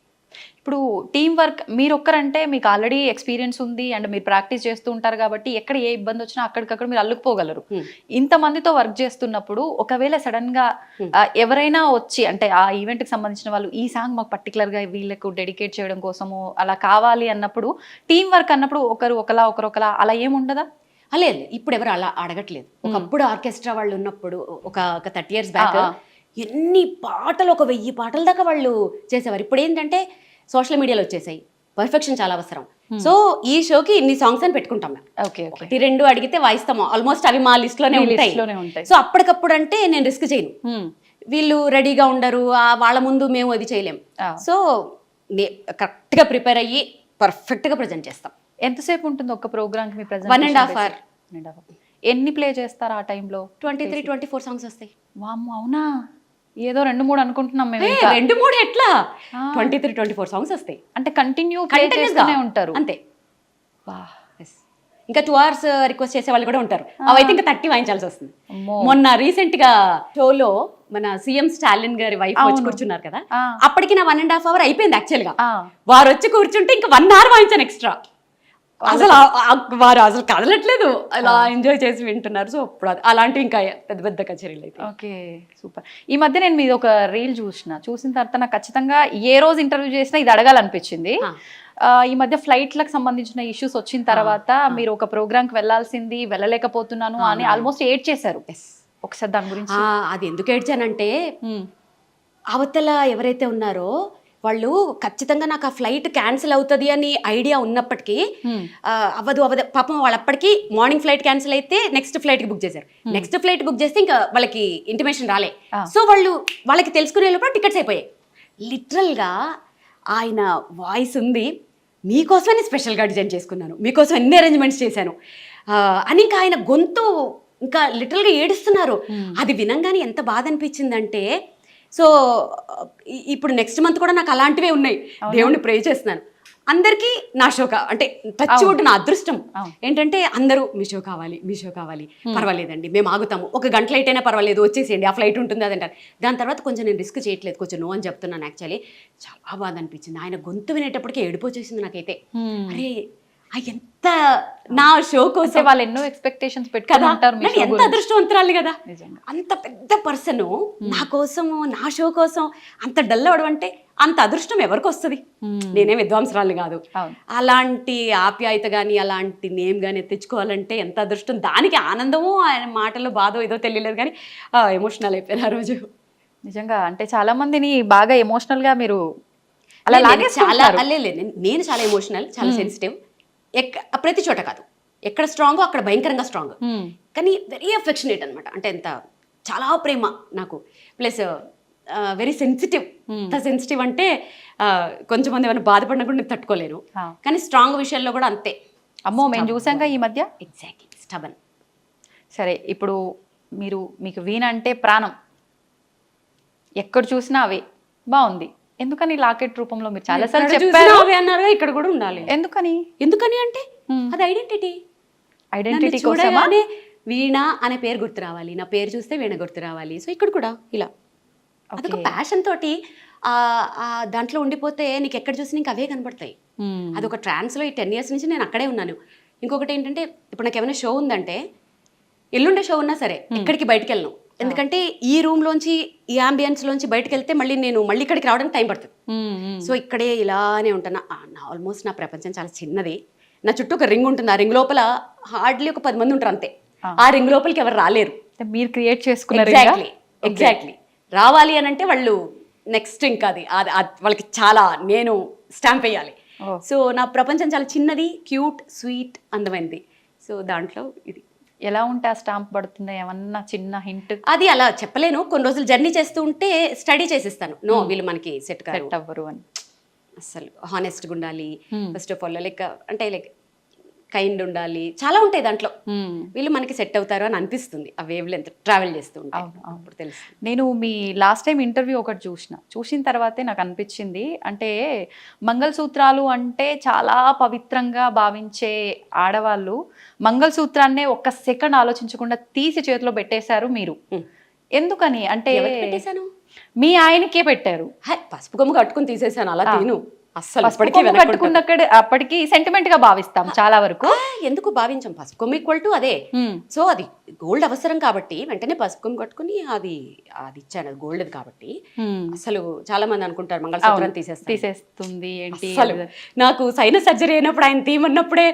ఇప్పుడు టీం వర్క్ మీరు ఒక్కరంటే మీకు ఆల్రెడీ ఎక్స్పీరియన్స్ ఉంది అండ్ మీరు ప్రాక్టీస్ చేస్తూ ఉంటారు కాబట్టి ఎక్కడ ఏ ఇబ్బంది వచ్చినా అక్కడికక్కడ మీరు అల్లుకుపోగలరు. ఇంతమందితో వర్క్ చేస్తున్నప్పుడు ఒకవేళ సడన్ గా ఎవరైనా వచ్చి అంటే ఆ ఈవెంట్ కి సంబంధించిన వాళ్ళు ఈ సాంగ్ మాకు పర్టికులర్ గా వీళ్ళకు డెడికేట్ చేయడం కోసము అలా కావాలి అన్నప్పుడు టీం వర్క్ అన్నప్పుడు ఒకరు ఒకలా అలా ఏముండదా? లేదు, ఇప్పుడు ఎవరు అలా అడగట్లేదు. ఒకప్పుడు ఆర్కెస్ట్రా వాళ్ళు ఉన్నప్పుడు ఒక 30 years బ్యాక్ ఎన్ని పాటలు, 1000 పాటల దాకా వాళ్ళు చేసేవారు. ఇప్పుడు ఏంటంటే సోషల్ మీడియాలో వచ్చేసాయి, పర్ఫెక్షన్ చాలా అవసరం. సో ఈ షోకి ఇన్ని సాంగ్స్ అని పెట్టుకుంటాం మేము. ఓకే, 1-2 అడిగితే వాయిస్తాము, ఆల్మోస్ట్ అవి మా లిస్ట్ లోనే ఉంటాయి. సో అప్పటికప్పుడు అంటే నేను రిస్క్ చేయను, వీళ్ళు రెడీగా ఉండరు, వాళ్ళ ముందు మేము అది చేయలేం. సో కరెక్ట్ గా ప్రిపేర్ అయ్యి పర్ఫెక్ట్ గా ప్రజెంట్ చేస్తాం. ఎంతసేపు ఉంటుంది ఒక ప్రోగ్రామ్ కి మీ 1.5 hours. ఎన్ని ప్లే చేస్తారు ఆ టైంలో? 23-24 సాంగ్స్ వస్తాయి. వామ్మో, అవునా? ఏదో 2-3 అనుకుంటున్నాం మేము. 2-3 ఎట్లా, 23-24 సాంగ్స్ వస్తాయి. అంటే కంటిన్యూ ప్లే చేస్తూనే ఉంటారు అంతే. ఇంకా 2 hours రిక్వెస్ట్ చేసే వాళ్ళు కూడా ఉంటారు. అవైతే ఇంకా 30 వాయించాల్సి వస్తుంది. మొన్న రీసెంట్ గా షోలో మన సీఎం స్టాలిన్ గారి వైఫ్ వచ్చి కూర్చున్నారు కదా, అప్పటికి నా 1.5 hour అయిపోయింది యాక్చువల్ గా. వారు వచ్చి కూర్చుంటే ఇంకా 1 hour వాయించాను ఎక్స్ట్రా. అసలు వారు అసలు కదలట్లేదు, అలా ఎంజాయ్ చేసి వింటున్నారు. సో ఇప్పుడు అలాంటి ఇంకా పెద్ద పెద్ద కచేరీలు అయితే. Okay, super. ఈ మధ్య నేను మీది ఒక రీల్ చూసిన తర్వాత నాకు ఖచ్చితంగా ఏ రోజు ఇంటర్వ్యూ చేసినా ఇది అడగాలనిపించింది. ఈ మధ్య ఫ్లైట్లకు సంబంధించిన ఇష్యూస్ వచ్చిన తర్వాత మీరు ఒక ప్రోగ్రామ్కి వెళ్ళాల్సింది, వెళ్ళలేకపోతున్నాను అని ఆల్మోస్ట్ ఏడ్ చేశారు. ఒకసారి దాని గురించి. అది ఎందుకు ఏడ్చానంటే, అవతల ఎవరైతే ఉన్నారో వాళ్ళు ఖచ్చితంగా నాకు ఆ ఫ్లైట్ క్యాన్సిల్ అవుతుంది అని ఐడియా ఉన్నప్పటికీ అవ్వదు పాపం, వాళ్ళు అప్పటికి మార్నింగ్ ఫ్లైట్ క్యాన్సిల్ అయితే నెక్స్ట్ ఫ్లైట్కి బుక్ చేశారు. నెక్స్ట్ ఫ్లైట్ బుక్ చేస్తే ఇంకా వాళ్ళకి ఇంటిమేషన్ రాలే. సో వాళ్ళకి తెలుసుకునే లోపల టికెట్స్ అయిపోయాయి. లిటరల్గా ఆయన వాయిస్ ఉంది, మీకోసమని స్పెషల్గా డిజైన్ చేసుకున్నాను, మీకోసం ఎన్ని అరేంజ్మెంట్స్ చేశాను అని ఇంకా ఆయన గొంతు ఇంకా లిటరల్గా ఏడుస్తున్నారు. అది వినంగానే ఎంత బాధ అనిపించిందంటే, సో ఇప్పుడు నెక్స్ట్ మంత్ కూడా నాకు అలాంటివే ఉన్నాయి. దేవుణ్ణి ప్రే చేస్తున్నాను. అందరికీ నా షో అంటే టచ్ వుడ్ నా అదృష్టం ఏంటంటే అందరూ మీ షో కావాలి, పర్వాలేదండి మేము ఆగుతాము, 1 గంట లేట్ అయినా పర్వాలేదు, వచ్చేసేయండి, ఆ ఫ్లైట్ ఉంటుంది అదంటారు. దాని తర్వాత కొంచెం నేను రిస్క్ చేయట్లేదు, కొంచెం నో అని చెప్తున్నాను. యాక్చువల్లీ చాలా బాధ అనిపించింది. ఆయన గొంతు వినేటప్పటికీ ఏడుపు వచ్చేసింది నాకైతే. అరే ఎంత నా షో కోసం వాళ్ళు ఎన్నో ఎక్స్పెక్టేషన్స్ పెట్టుకుంటారు, ఎంత అదృష్టవంతురాలు కదా. అంత పెద్ద పర్సన్ నా కోసం, నా షో కోసం అంత డల్ అవడం అంటే అంత అదృష్టం ఎవరికి వస్తుంది? నేనే విద్వాంసరాలు కాదు. అలాంటి ఆప్యాయత కానీ అలాంటి నేమ్ కానీ తెచ్చుకోవాలంటే ఎంత అదృష్టం. దానికి ఆనందము ఆయన మాటలు బాధో ఏదో తెలియలేదు, కానీ ఎమోషనల్ అయిపోయిన ఆ రోజు. నిజంగా అంటే చాలా మందిని బాగా ఎమోషనల్ గా మీరు అలా నేను చాలా ఎమోషనల్, చాలా సెన్సిటివ్. ప్రతి చోట కాదు, ఎక్కడ స్ట్రాంగో అక్కడ భయంకరంగా స్ట్రాంగ్, కానీ వెరీ అఫెక్షనేట్ అనమాట. అంటే ఎంత చాలా ప్రేమ నాకు, ప్లస్ వెరీ సెన్సిటివ్. ఎంత సెన్సిటివ్ అంటే కొంచెం మంది ఏమైనా బాధపడినా కూడా నేను తట్టుకోలేను, కానీ స్ట్రాంగ్ విషయాల్లో కూడా అంతే. అమ్మో, మేము చూసాక ఈ మధ్య. Exactly, stubborn. సరే, ఇప్పుడు మీకు వీణ అంటే ప్రాణం, ఎక్కడ చూసినా అవే. బాగుంది, ఎందుకని లాకెట్ రూపంలో మీరు చాలా సార్లు చెప్పారు అన్నారు, ఇక్కడ కూడా ఉండాలి. ఎందుకని అంటే అది ఐడెంటిటీ కోసమే. వీణ అనే పేరు గుర్తు రావాలి, నా పేరు చూస్తే వీణ గుర్తు రావాలి. సో ఇక్కడ కూడా ఇలా అదొక ప్యాషన్ తోటి దాంట్లో ఉండిపోతే నీకు ఎక్కడ చూసి నీకు అవే కనబడతాయి. అదొక ట్రాన్స్లో ఈ 10 years నుంచి నేను అక్కడే ఉన్నాను. ఇంకొకటి ఏంటంటే, ఇప్పుడు నాకు ఏమైనా షో ఉందంటే, ఎల్లుండే షో ఉన్నా సరే ఎక్కడికి బయటకు వెళ్ళను. ఎందుకంటే ఈ రూమ్లోంచి, ఈ అంబియన్స్లోంచి బయటకు వెళ్తే మళ్ళీ ఇక్కడికి రావడానికి టైం పడుతుంది. సో ఇక్కడే ఇలానే ఉంటాను. ఆల్మోస్ట్ నా ప్రపంచం చాలా చిన్నది. నా చుట్టూ ఒక రింగ్ ఉంటుంది, ఆ రింగ్ లోపల హార్డ్లీ ఒక 10 మంది ఉంటారు అంతే. ఆ రింగ్ లోపలికి ఎవరు రాలేరు, మీరు క్రియేట్ చేసుకున్నారు. ఎగ్జాక్ట్లీ రావాలి అని అంటే వాళ్ళు నెక్స్ట్ ఇంకా అది వాళ్ళకి చాలా నేను స్టాంప్ వేయాలి. సో నా ప్రపంచం చాలా చిన్నది, క్యూట్, స్వీట్, అందమైనది. సో దాంట్లో ఇది ఎలా ఉంటే ఆ స్టాంప్ పడుతుందా, ఏమన్నా చిన్న హింట్? అది అలా చెప్పలేను. కొన్ని రోజులు జర్నీ చేస్తూ ఉంటే స్టడీ చేసేస్తాను. నో, వీళ్ళు మనకి సెట్ అవ్వరు అని. అసలు హానెస్ట్గా ఉండాలి ఫస్ట్ ఆఫ్ ఆల్, అంటే కైండ్ ఉండాలి, చాలా ఉంటాయి దాంట్లో. వీళ్ళు మనకి సెట్ అవుతారు అని అనిపిస్తుంది ఆ వేవ్ లెంత్ ట్రావెల్ చేస్తూ ఉంటాను. అప్పుడు తెలుసు. నేను మీ లాస్ట్ టైం ఇంటర్వ్యూ ఒకటి చూసిన తర్వాతే నాకు అనిపించింది, అంటే మంగళసూత్రాలు అంటే చాలా పవిత్రంగా భావించే ఆడవాళ్ళు మంగళసూత్రాన్నే 1 సెకండ్ ఆలోచించకుండా తీసి చేతిలో పెట్టేశారు మీరు. ఎందుకని అంటే పెట్టేశాను? మీ ఆయనకే పెట్టారు. పసుపు కొమ్ము కట్టుకుని తీసేసాను, అలా తీను. అస్సలు పసుపు ఇప్పటికీ కొమ్ము వెనక్కి కట్టుకున్నక్కడ అప్పటికి సెంటిమెంట్ గా భావిస్తాం చాలా వరకు. ఎందుకు భావించాం పసుపు కొమ్ము ఈక్వల్ టు అదే. సో అది గోల్డ్ అవసరం కాబట్టి వెంటనే పసుపు కొమ్ము కట్టుకుని అది ఇచ్చాను, అది గోల్డ్ కాబట్టి. అసలు చాలా మంది అనుకుంటారు మంగళసూత్రం తీసేస్తుంది ఏంటి. అసలు నాకు సైనస్ సర్జరీ అయినప్పుడు ఆయన తీమన్నప్పుడే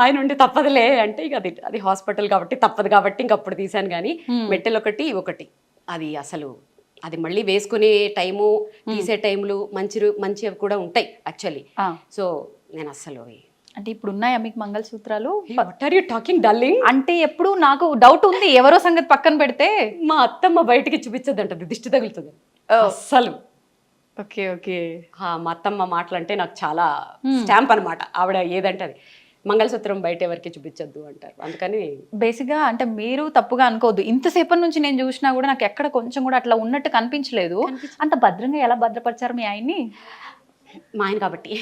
ఆయన ఉండి తప్పదులే అంటే ఇక అది హాస్పిటల్ కాబట్టి తప్పదు కాబట్టి ఇంకప్పుడు తీసాను. కానీ మెట్టెలు ఒకటి అది అసలు అది మళ్ళీ వేసుకునే టైము తీసే టైంలు మంచివి కూడా ఉంటాయి యాక్చువల్లీ. సో నేను అసలు అంటే ఇప్పుడు ఉన్నాయా మీకు మంగళసూత్రాలు? What are you talking darling? అంటే ఎప్పుడు నాకు డౌట్ ఉంది, ఎవరో సంగతి పక్కన పెడితే మా అత్తమ్మ బయటికి చూపించద్దంటది, దిష్టి తగులుతుంది అస్సలు. Okay okay. మా అత్తమ్మ మాటలు అంటే నాకు చాలా స్టాంప్ అనమాట. ఆవిడ ఏదంటే అది మంగళసూత్రం బయట ఎవరికి చూపించద్దు అంటారు. అందుకని బేసిక్గా అంటే మీరు తప్పుగా అనుకోవద్దు, ఇంతసేపటి నుంచి నేను చూసినా కూడా నాకు ఎక్కడ కొంచెం కూడా అట్లా ఉన్నట్టు కనిపించలేదు. అంత భద్రంగా ఎలా భద్రపరిచారు మీ ఆయన్ని? మా ఆయన కాబట్టి.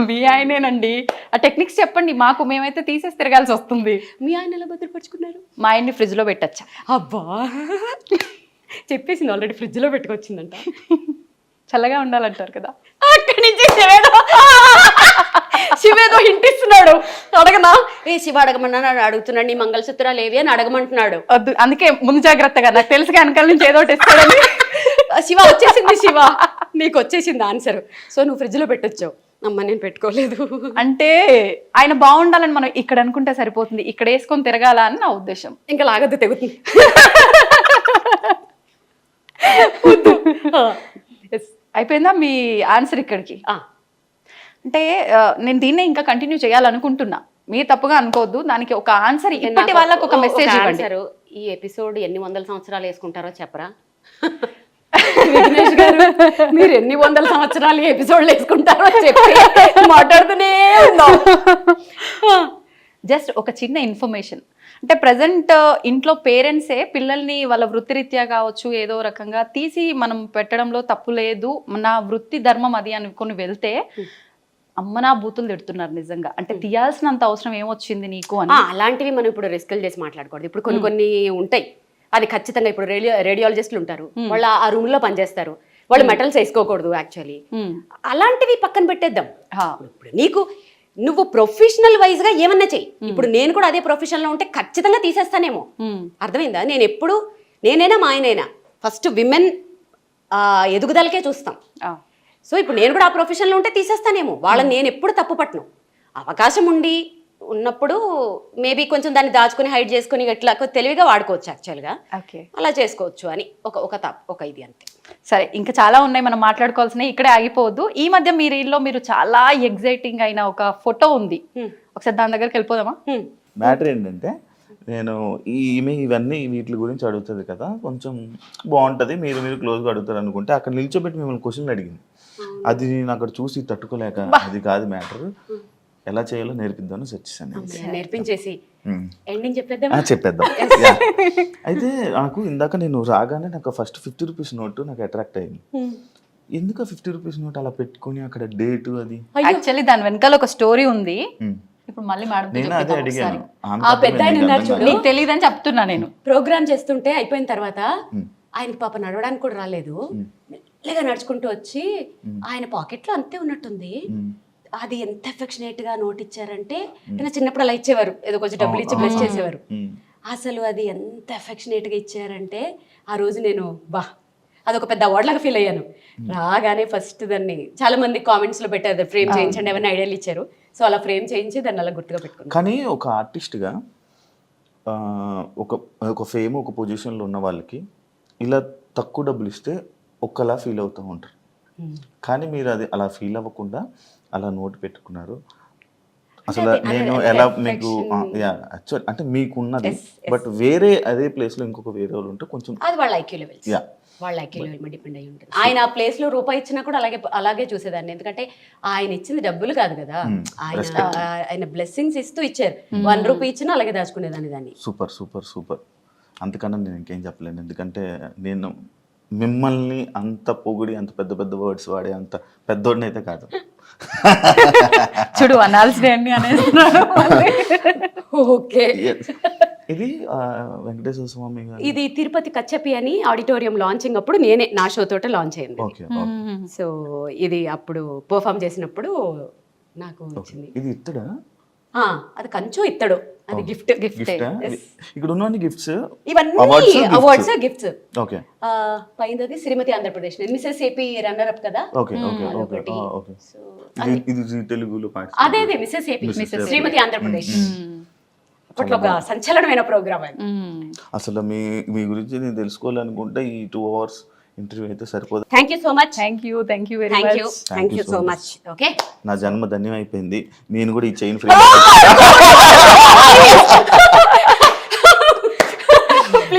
మీ ఆయనేనండి, ఆ టెక్నిక్స్ చెప్పండి మాకు, మేమైతే తీసేసి తిరగాల్సి వస్తుంది. మీ ఆయన ఎలా భద్రపరుచుకున్నారు? మా ఆయన్ని ఫ్రిడ్జ్ లో పెట్టచ్చా? అబ్బా చెప్పేసింది ఆల్రెడీ, ఫ్రిడ్జ్ లో పెట్టుకొచ్చిందంట. చల్లగా ఉండాలంటారు కదా. అక్కడి నుంచి శివేదో హింటిస్తున్నాడు. అడగనా? శివ అడగమన్నా అడుగుతున్నాడు, నీ మంగళసూత్రాలు ఏవి అని అడగమంటున్నాడు. వద్దు, అందుకే ముందు జాగ్రత్తగా, నాకు తెలుసు వెనకాల నుంచి ఏదో ఇస్తాడని. శివ వచ్చేసింది, శివ నీకు వచ్చేసింది ఆన్సర్. సో నువ్వు ఫ్రిడ్జ్ లో పెట్టొచ్చావు. అమ్మ నేను పెట్టుకోలేదు. అంటే ఆయన బాగుండాలని మనం ఇక్కడ అనుకుంటే సరిపోతుంది, ఇక్కడ వేసుకొని తిరగాల అని నా ఉద్దేశం. ఇంకా లాగద్దు, తెగుతుంది. అయిపోయిందా మీ ఆన్సర్ ఇక్కడికి? అంటే నేను దీన్నే ఇంకా కంటిన్యూ చేయాలనుకుంటున్నా, మీరు తప్పుగా అనుకోవద్దు. దానికి ఒక ఆన్సర్ ఇప్పటి వాళ్ళకి ఒక మెసేజ్ ఇవ్వండి. ఈ ఎపిసోడ్ ఎన్ని వందల సంవత్సరాలు వేసుకుంటారో చెప్పరా? విఘ్నేష్ గారు మీరు ఎన్ని వందల సంవత్సరాలు ఎపిసోడ్లు వేసుకుంటారో చెప్పి మాట్లాడుతూనే ఉన్నాం. జస్ట్ ఒక చిన్న ఇన్ఫర్మేషన్, అంటే ప్రజెంట్ ఇంట్లో పేరెంట్సే పిల్లల్ని వాళ్ళ వృత్తిరీత్యా కావచ్చు ఏదో రకంగా తీసి మనం పెట్టడంలో తప్పు లేదు, నా వృత్తి ధర్మం అది అనుకుని వెళ్తే అమ్మనా బూతులు తిడుతున్నారు నిజంగా. అంటే తీయాల్సినంత అవసరం ఏమొచ్చింది నీకు అని. అలాంటివి మనం ఇప్పుడు రిస్కులు చేసి మాట్లాడకూడదు. ఇప్పుడు కొన్ని ఉంటాయి, అది ఖచ్చితంగా ఇప్పుడు రేడియాలజిస్టులు ఉంటారు, వాళ్ళు ఆ రూమ్ లో పనిచేస్తారు, వాళ్ళు మెటల్స్ వేసుకోకూడదు యాక్చువల్లీ. అలాంటివి పక్కన పెట్టేద్దాం. ఇప్పుడు నువ్వు ప్రొఫెషనల్ వైజ్ గా ఏమన్నా చెయ్యి. ఇప్పుడు నేను కూడా అదే ప్రొఫెషన్ లో ఉంటే ఖచ్చితంగా తీసేస్తానేమో. అర్థమైందా? నేనైనా మా ఆయనైనా ఫస్ట్ విమెన్ ఎదుగుదలకే చూస్తాం. సో ఇప్పుడు నేను కూడా ఆ ప్రొఫెషన్లో ఉంటే తీసేస్తానేమో. వాళ్ళని నేను ఎప్పుడు తప్పు పట్టను. అవకాశం ఉన్నప్పుడు మేబీ కొంచెం దాన్ని దాచుకుని హైడ్ చేసుకుని ఇట్లా తెలివిగా వాడుకోవచ్చు యాక్చువల్గా. అలా చేసుకోవచ్చు అని ఒక ఇది అంతే. సరే, ఇంకా చాలా ఉన్నాయి మనం మాట్లాడుకోవాల్సినవి, ఇక్కడే ఆగిపోవద్దు. ఈ మధ్య మీరు చాలా ఎగ్జైటింగ్ అయిన ఒక ఫోటో ఉంది, ఒకసారి దాని దగ్గరికి వెళ్ళిపోదామా? మ్యాటర్ ఏంటంటే, నేను ఈమె ఇవన్నీ వీటి గురించి అడుగుతుంది కదా, కొంచెం బాగుంటుంది, మీరు క్లోజ్గా అడుగుతారు అనుకుంటే అక్కడ నిల్చోబెట్టి మిమ్మల్ని క్వశ్చన్లు అడిగింది. అది నేను అక్కడ చూసి తట్టుకోలేక, అది కాదు మ్యాటర్, ఎలా చేయాలో నేర్పిద్దామని వచ్చేసాను. నేర్పించేసి ఎండింగ్ చెప్పేద్దాం. అయితే నాకు ఇందాక నేను రాగానే నాకు ఫస్ట్ 50 రూపీస్ నోటు నాకు అట్రాక్ట్ అయింది. ఎందుకు 50 రూపీస్ నోట్ అలా పెట్టుకుని అక్కడ డేట్ అది? యాక్చువల్లీ దాని వెనకాల ఒక స్టోరీ ఉంది. ఇప్పుడు మళ్ళీ నేను అదే అడిగాను, నీకు తెలియదని చెప్తున్నా. నేను ప్రోగ్రామ్ చేస్తుంటే అయిపోయిన తర్వాత ఆయన పాప నడవడానికి కూడా రాలేదు, మెల్లగా నడుచుకుంటూ వచ్చి ఆయన పాకెట్ లో అంతే ఉన్నట్టుంది. అది ఎంత అఫెక్షనేట్ గా నోట్ ఇచ్చారంటే, నేను చిన్నప్పుడు అలా ఇచ్చేవారు, ఏదో కొంచెం డబ్బులు ఇచ్చి బ్లెస్ చేసేవారు. అసలు అది ఎంత అఫెక్షనేట్ గా ఇచ్చారంటే ఆ రోజు నేను అదొక పెద్ద అవార్డ్ లాగా ఫీల్ అయ్యాను. రాగానే ఫస్ట్ దాన్ని చాలా మంది కామెంట్స్ లో పెట్టారు, ఫ్రేమ్ చేయించండి ఏమైనా ఐడియాలు ఇచ్చారు. సో అలా ఫ్రేమ్ చేయించి దాన్ని అలా గుర్తుగా పెట్టుకున్నాను. కానీ ఒక ఆర్టిస్ట్గా ఒక ఫేమ్ ఒక పొజిషన్లో ఉన్న వాళ్ళకి ఇలా తక్కువ డబ్బులు ఇస్తే ఒక్కలా ఫీల్ అవుతూ ఉంటారు. కానీ మీరు అది అలా ఫీల్ అవ్వకుండా అలా నోట్ పెట్టుకున్నారు. అసలు నేను ఎలా మీకు యాక్చువల్ అంటే మీకున్నది, బట్ వేరే అదే ప్లేస్లో ఇంకొక వేరే వాళ్ళు ఉంటే కొంచెం అది వాళ్ళ ఐక్యూ లెవెల్స్, వాళ్ళ ఐక్యూ లెవెల్ మీద డిపెండ్ అయ్యి ఉంటుంది. ఆయన ఆ ప్లేస్ లో రూపాయి ఇచ్చినా కూడా అలాగే చూసేదాన్ని. ఎందుకంటే ఆయన ఇచ్చింది డబ్బులు కాదు కదా, ఆయన బ్లెస్సింగ్స్ ఇస్తూ ఇచ్చారు. 1 రూపీ ఇచ్చినా అలాగే దాచుకునేదాన్ని దాన్ని. Super super super. అంతకన్నా నేను ఇంకేం చెప్పలేను, ఎందుకంటే నేను మిమ్మల్ని అంత పొగిడి అంత పెద్ద పెద్ద వర్డ్స్ వాడే అంత పెద్దోడిని అయితే కాదు. చూడు అనాల్సి అన్ని అనేస్తున్నాడు. ఓకే, ఇది వెంకటేశ్వర స్వామి గారు. ఇది తిరుపతి కచ్చపి అని ఆడిటోరియం లాంచింగ్ అప్పుడు నేనే నా షో తోట లాంచ్ అయింది. ఓకే సో ఇది అప్పుడు పర్ఫామ్ చేసినప్పుడు నాకు వచ్చింది. ఇది ఇత్తడా? అది కంచు ఇత్తడు, అది గిఫ్ట్. గిఫ్ట్ ఇక్కడ ఉన్నవన్నీ గిఫ్ట్స్, ఇవన్నీ అవార్డ్స్ గిఫ్ట్స్. ఓకే. పైనది Shrimati Andhra Pradesh, Mrs AP runner up కదా. Okay okay okay okay. So ఇది తెలుగులో అదే మిసెస్ ఏపీ, శ్రీమతి ఆంధ్రప్రదేశ్. అప్పట్లో ఒక సంచలనమైన ప్రోగ్రామ్ అది. అసలు మీ గురించి నేను తెలుసుకోవాలనుకుంటే ఈ 2 hours ఇంటర్వ్యూ అయితే సరిపోదు. Thank you so much. Thank you very thank much. You so much. Okay, నా జన్మ ధన్యం అయిపోయింది. నేను కూడా ఈ చైన్ ఫ్రీ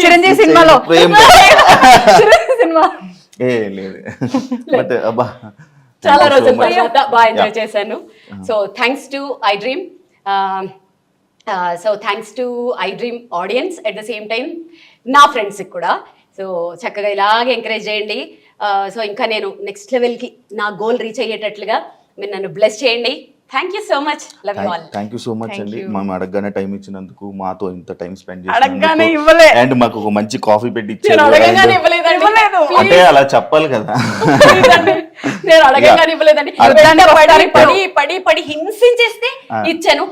చిరంజీవి సినిమాలో సినిమా లేదు బట్ అబ్బా చాలా రోజుల తర్వాత బాగా ఎంజాయ్ చేశాను. So thanks to I dream, so thanks to I dream audience, at the same time నా ఫ్రెండ్స్కి కూడా. సో చక్కగా ఇలాగే ఎంకరేజ్ చేయండి. సో ఇంకా నేను నెక్స్ట్ లెవెల్కి నా గోల్ రీచ్ అయ్యేటట్లుగా మీరు నన్ను బ్లెస్ చేయండి. Thank you so much. Love you all. Thank you so much అండి. మేము అడగగానే టైం ఇచ్చినందుకు, మాతో ఇంత టైం స్పెండ్ అడగగానే చేసినందుకు, ఇవ్వలే. అండ్ మాకు ఒక మంచి కాఫీ పెట్టి నేను ఇచ్చారు. అడగగానే ఇవ్వలేదండి. అంటే అలా చెప్పాలి కదా. నేను అడగగానే ఇవ్వలేదండి. అడగగానే పడి పడి పడి హింసించేస్తే ఇచ్చాను.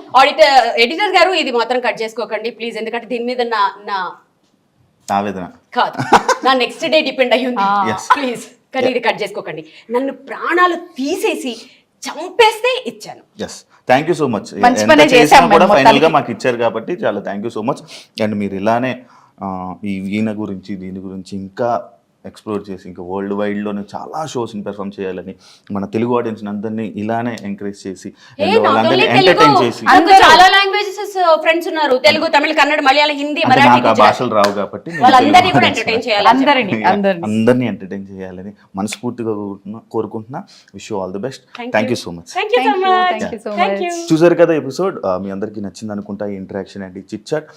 ఎడిటర్ గారు ఇది మాత్రం కట్ చేసుకోకండి ప్లీజ్, ఎందుకంటే దీని మీద నా ఆవేదన కాదు, నా నెక్స్ట్ డే డిపెండ్ అయ్యి ఉంది. Yes. ప్లీజ్ కానీ ఇది కట్ చేసుకోకండి. నన్ను ప్రాణాలు తీసేసి చంపేస్తే ఇచ్చాను. Yes, thank you so much. మంచి పనే చేశాం కూడా మేము ఫైనల్ గా మొత్తానికి. మాకు ఇచ్చారు కాబట్టి చాలా thank you so much. And మీరు ఇలానే ఈ ఈయన గురించి దీని గురించి ఇంకా ఎక్స్ప్లోర్ చేసి ఇంకా వరల్డ్ వైడ్ లోనే చాలా షోస్ ని పెర్ఫామ్ చేయాలని, మన తెలుగు ఆడియన్స్ అందరినీ ఇలానే ఎంకరేజ్ చేసి and వాళ్ళందరినీ ఎంటర్టైన్ చేసి, నాకు చాలా లాంగ్వేజెస్ ఫ్రెండ్స్ ఉన్నారు, తెలుగు, తమిళ, కన్నడ, మలయాళం, హిందీ, అంటే మరాఠీ, నాకు ఆ గుజరాతీ. భాషలు రావు కాబట్టి నేను వాళ్ళందరినీ తెలుగు కూడా audience ఎంటర్టైన్ ని చేయాలి. అందరినీ ఎంటర్టైన్ చేయాలని మనస్ఫూర్తిగా కోరుకుంటున్నా. Wish you all the best. Thank thank you. You so much. Thank you so much. Thank you so thank much. You. చూసారు కదా ఎపిసోడ్, మీ అందరికీ నచ్చింది అనుకుంటా ఈ ఇంటరాక్షన్ అండ్ ఈ చిట్ చాట్.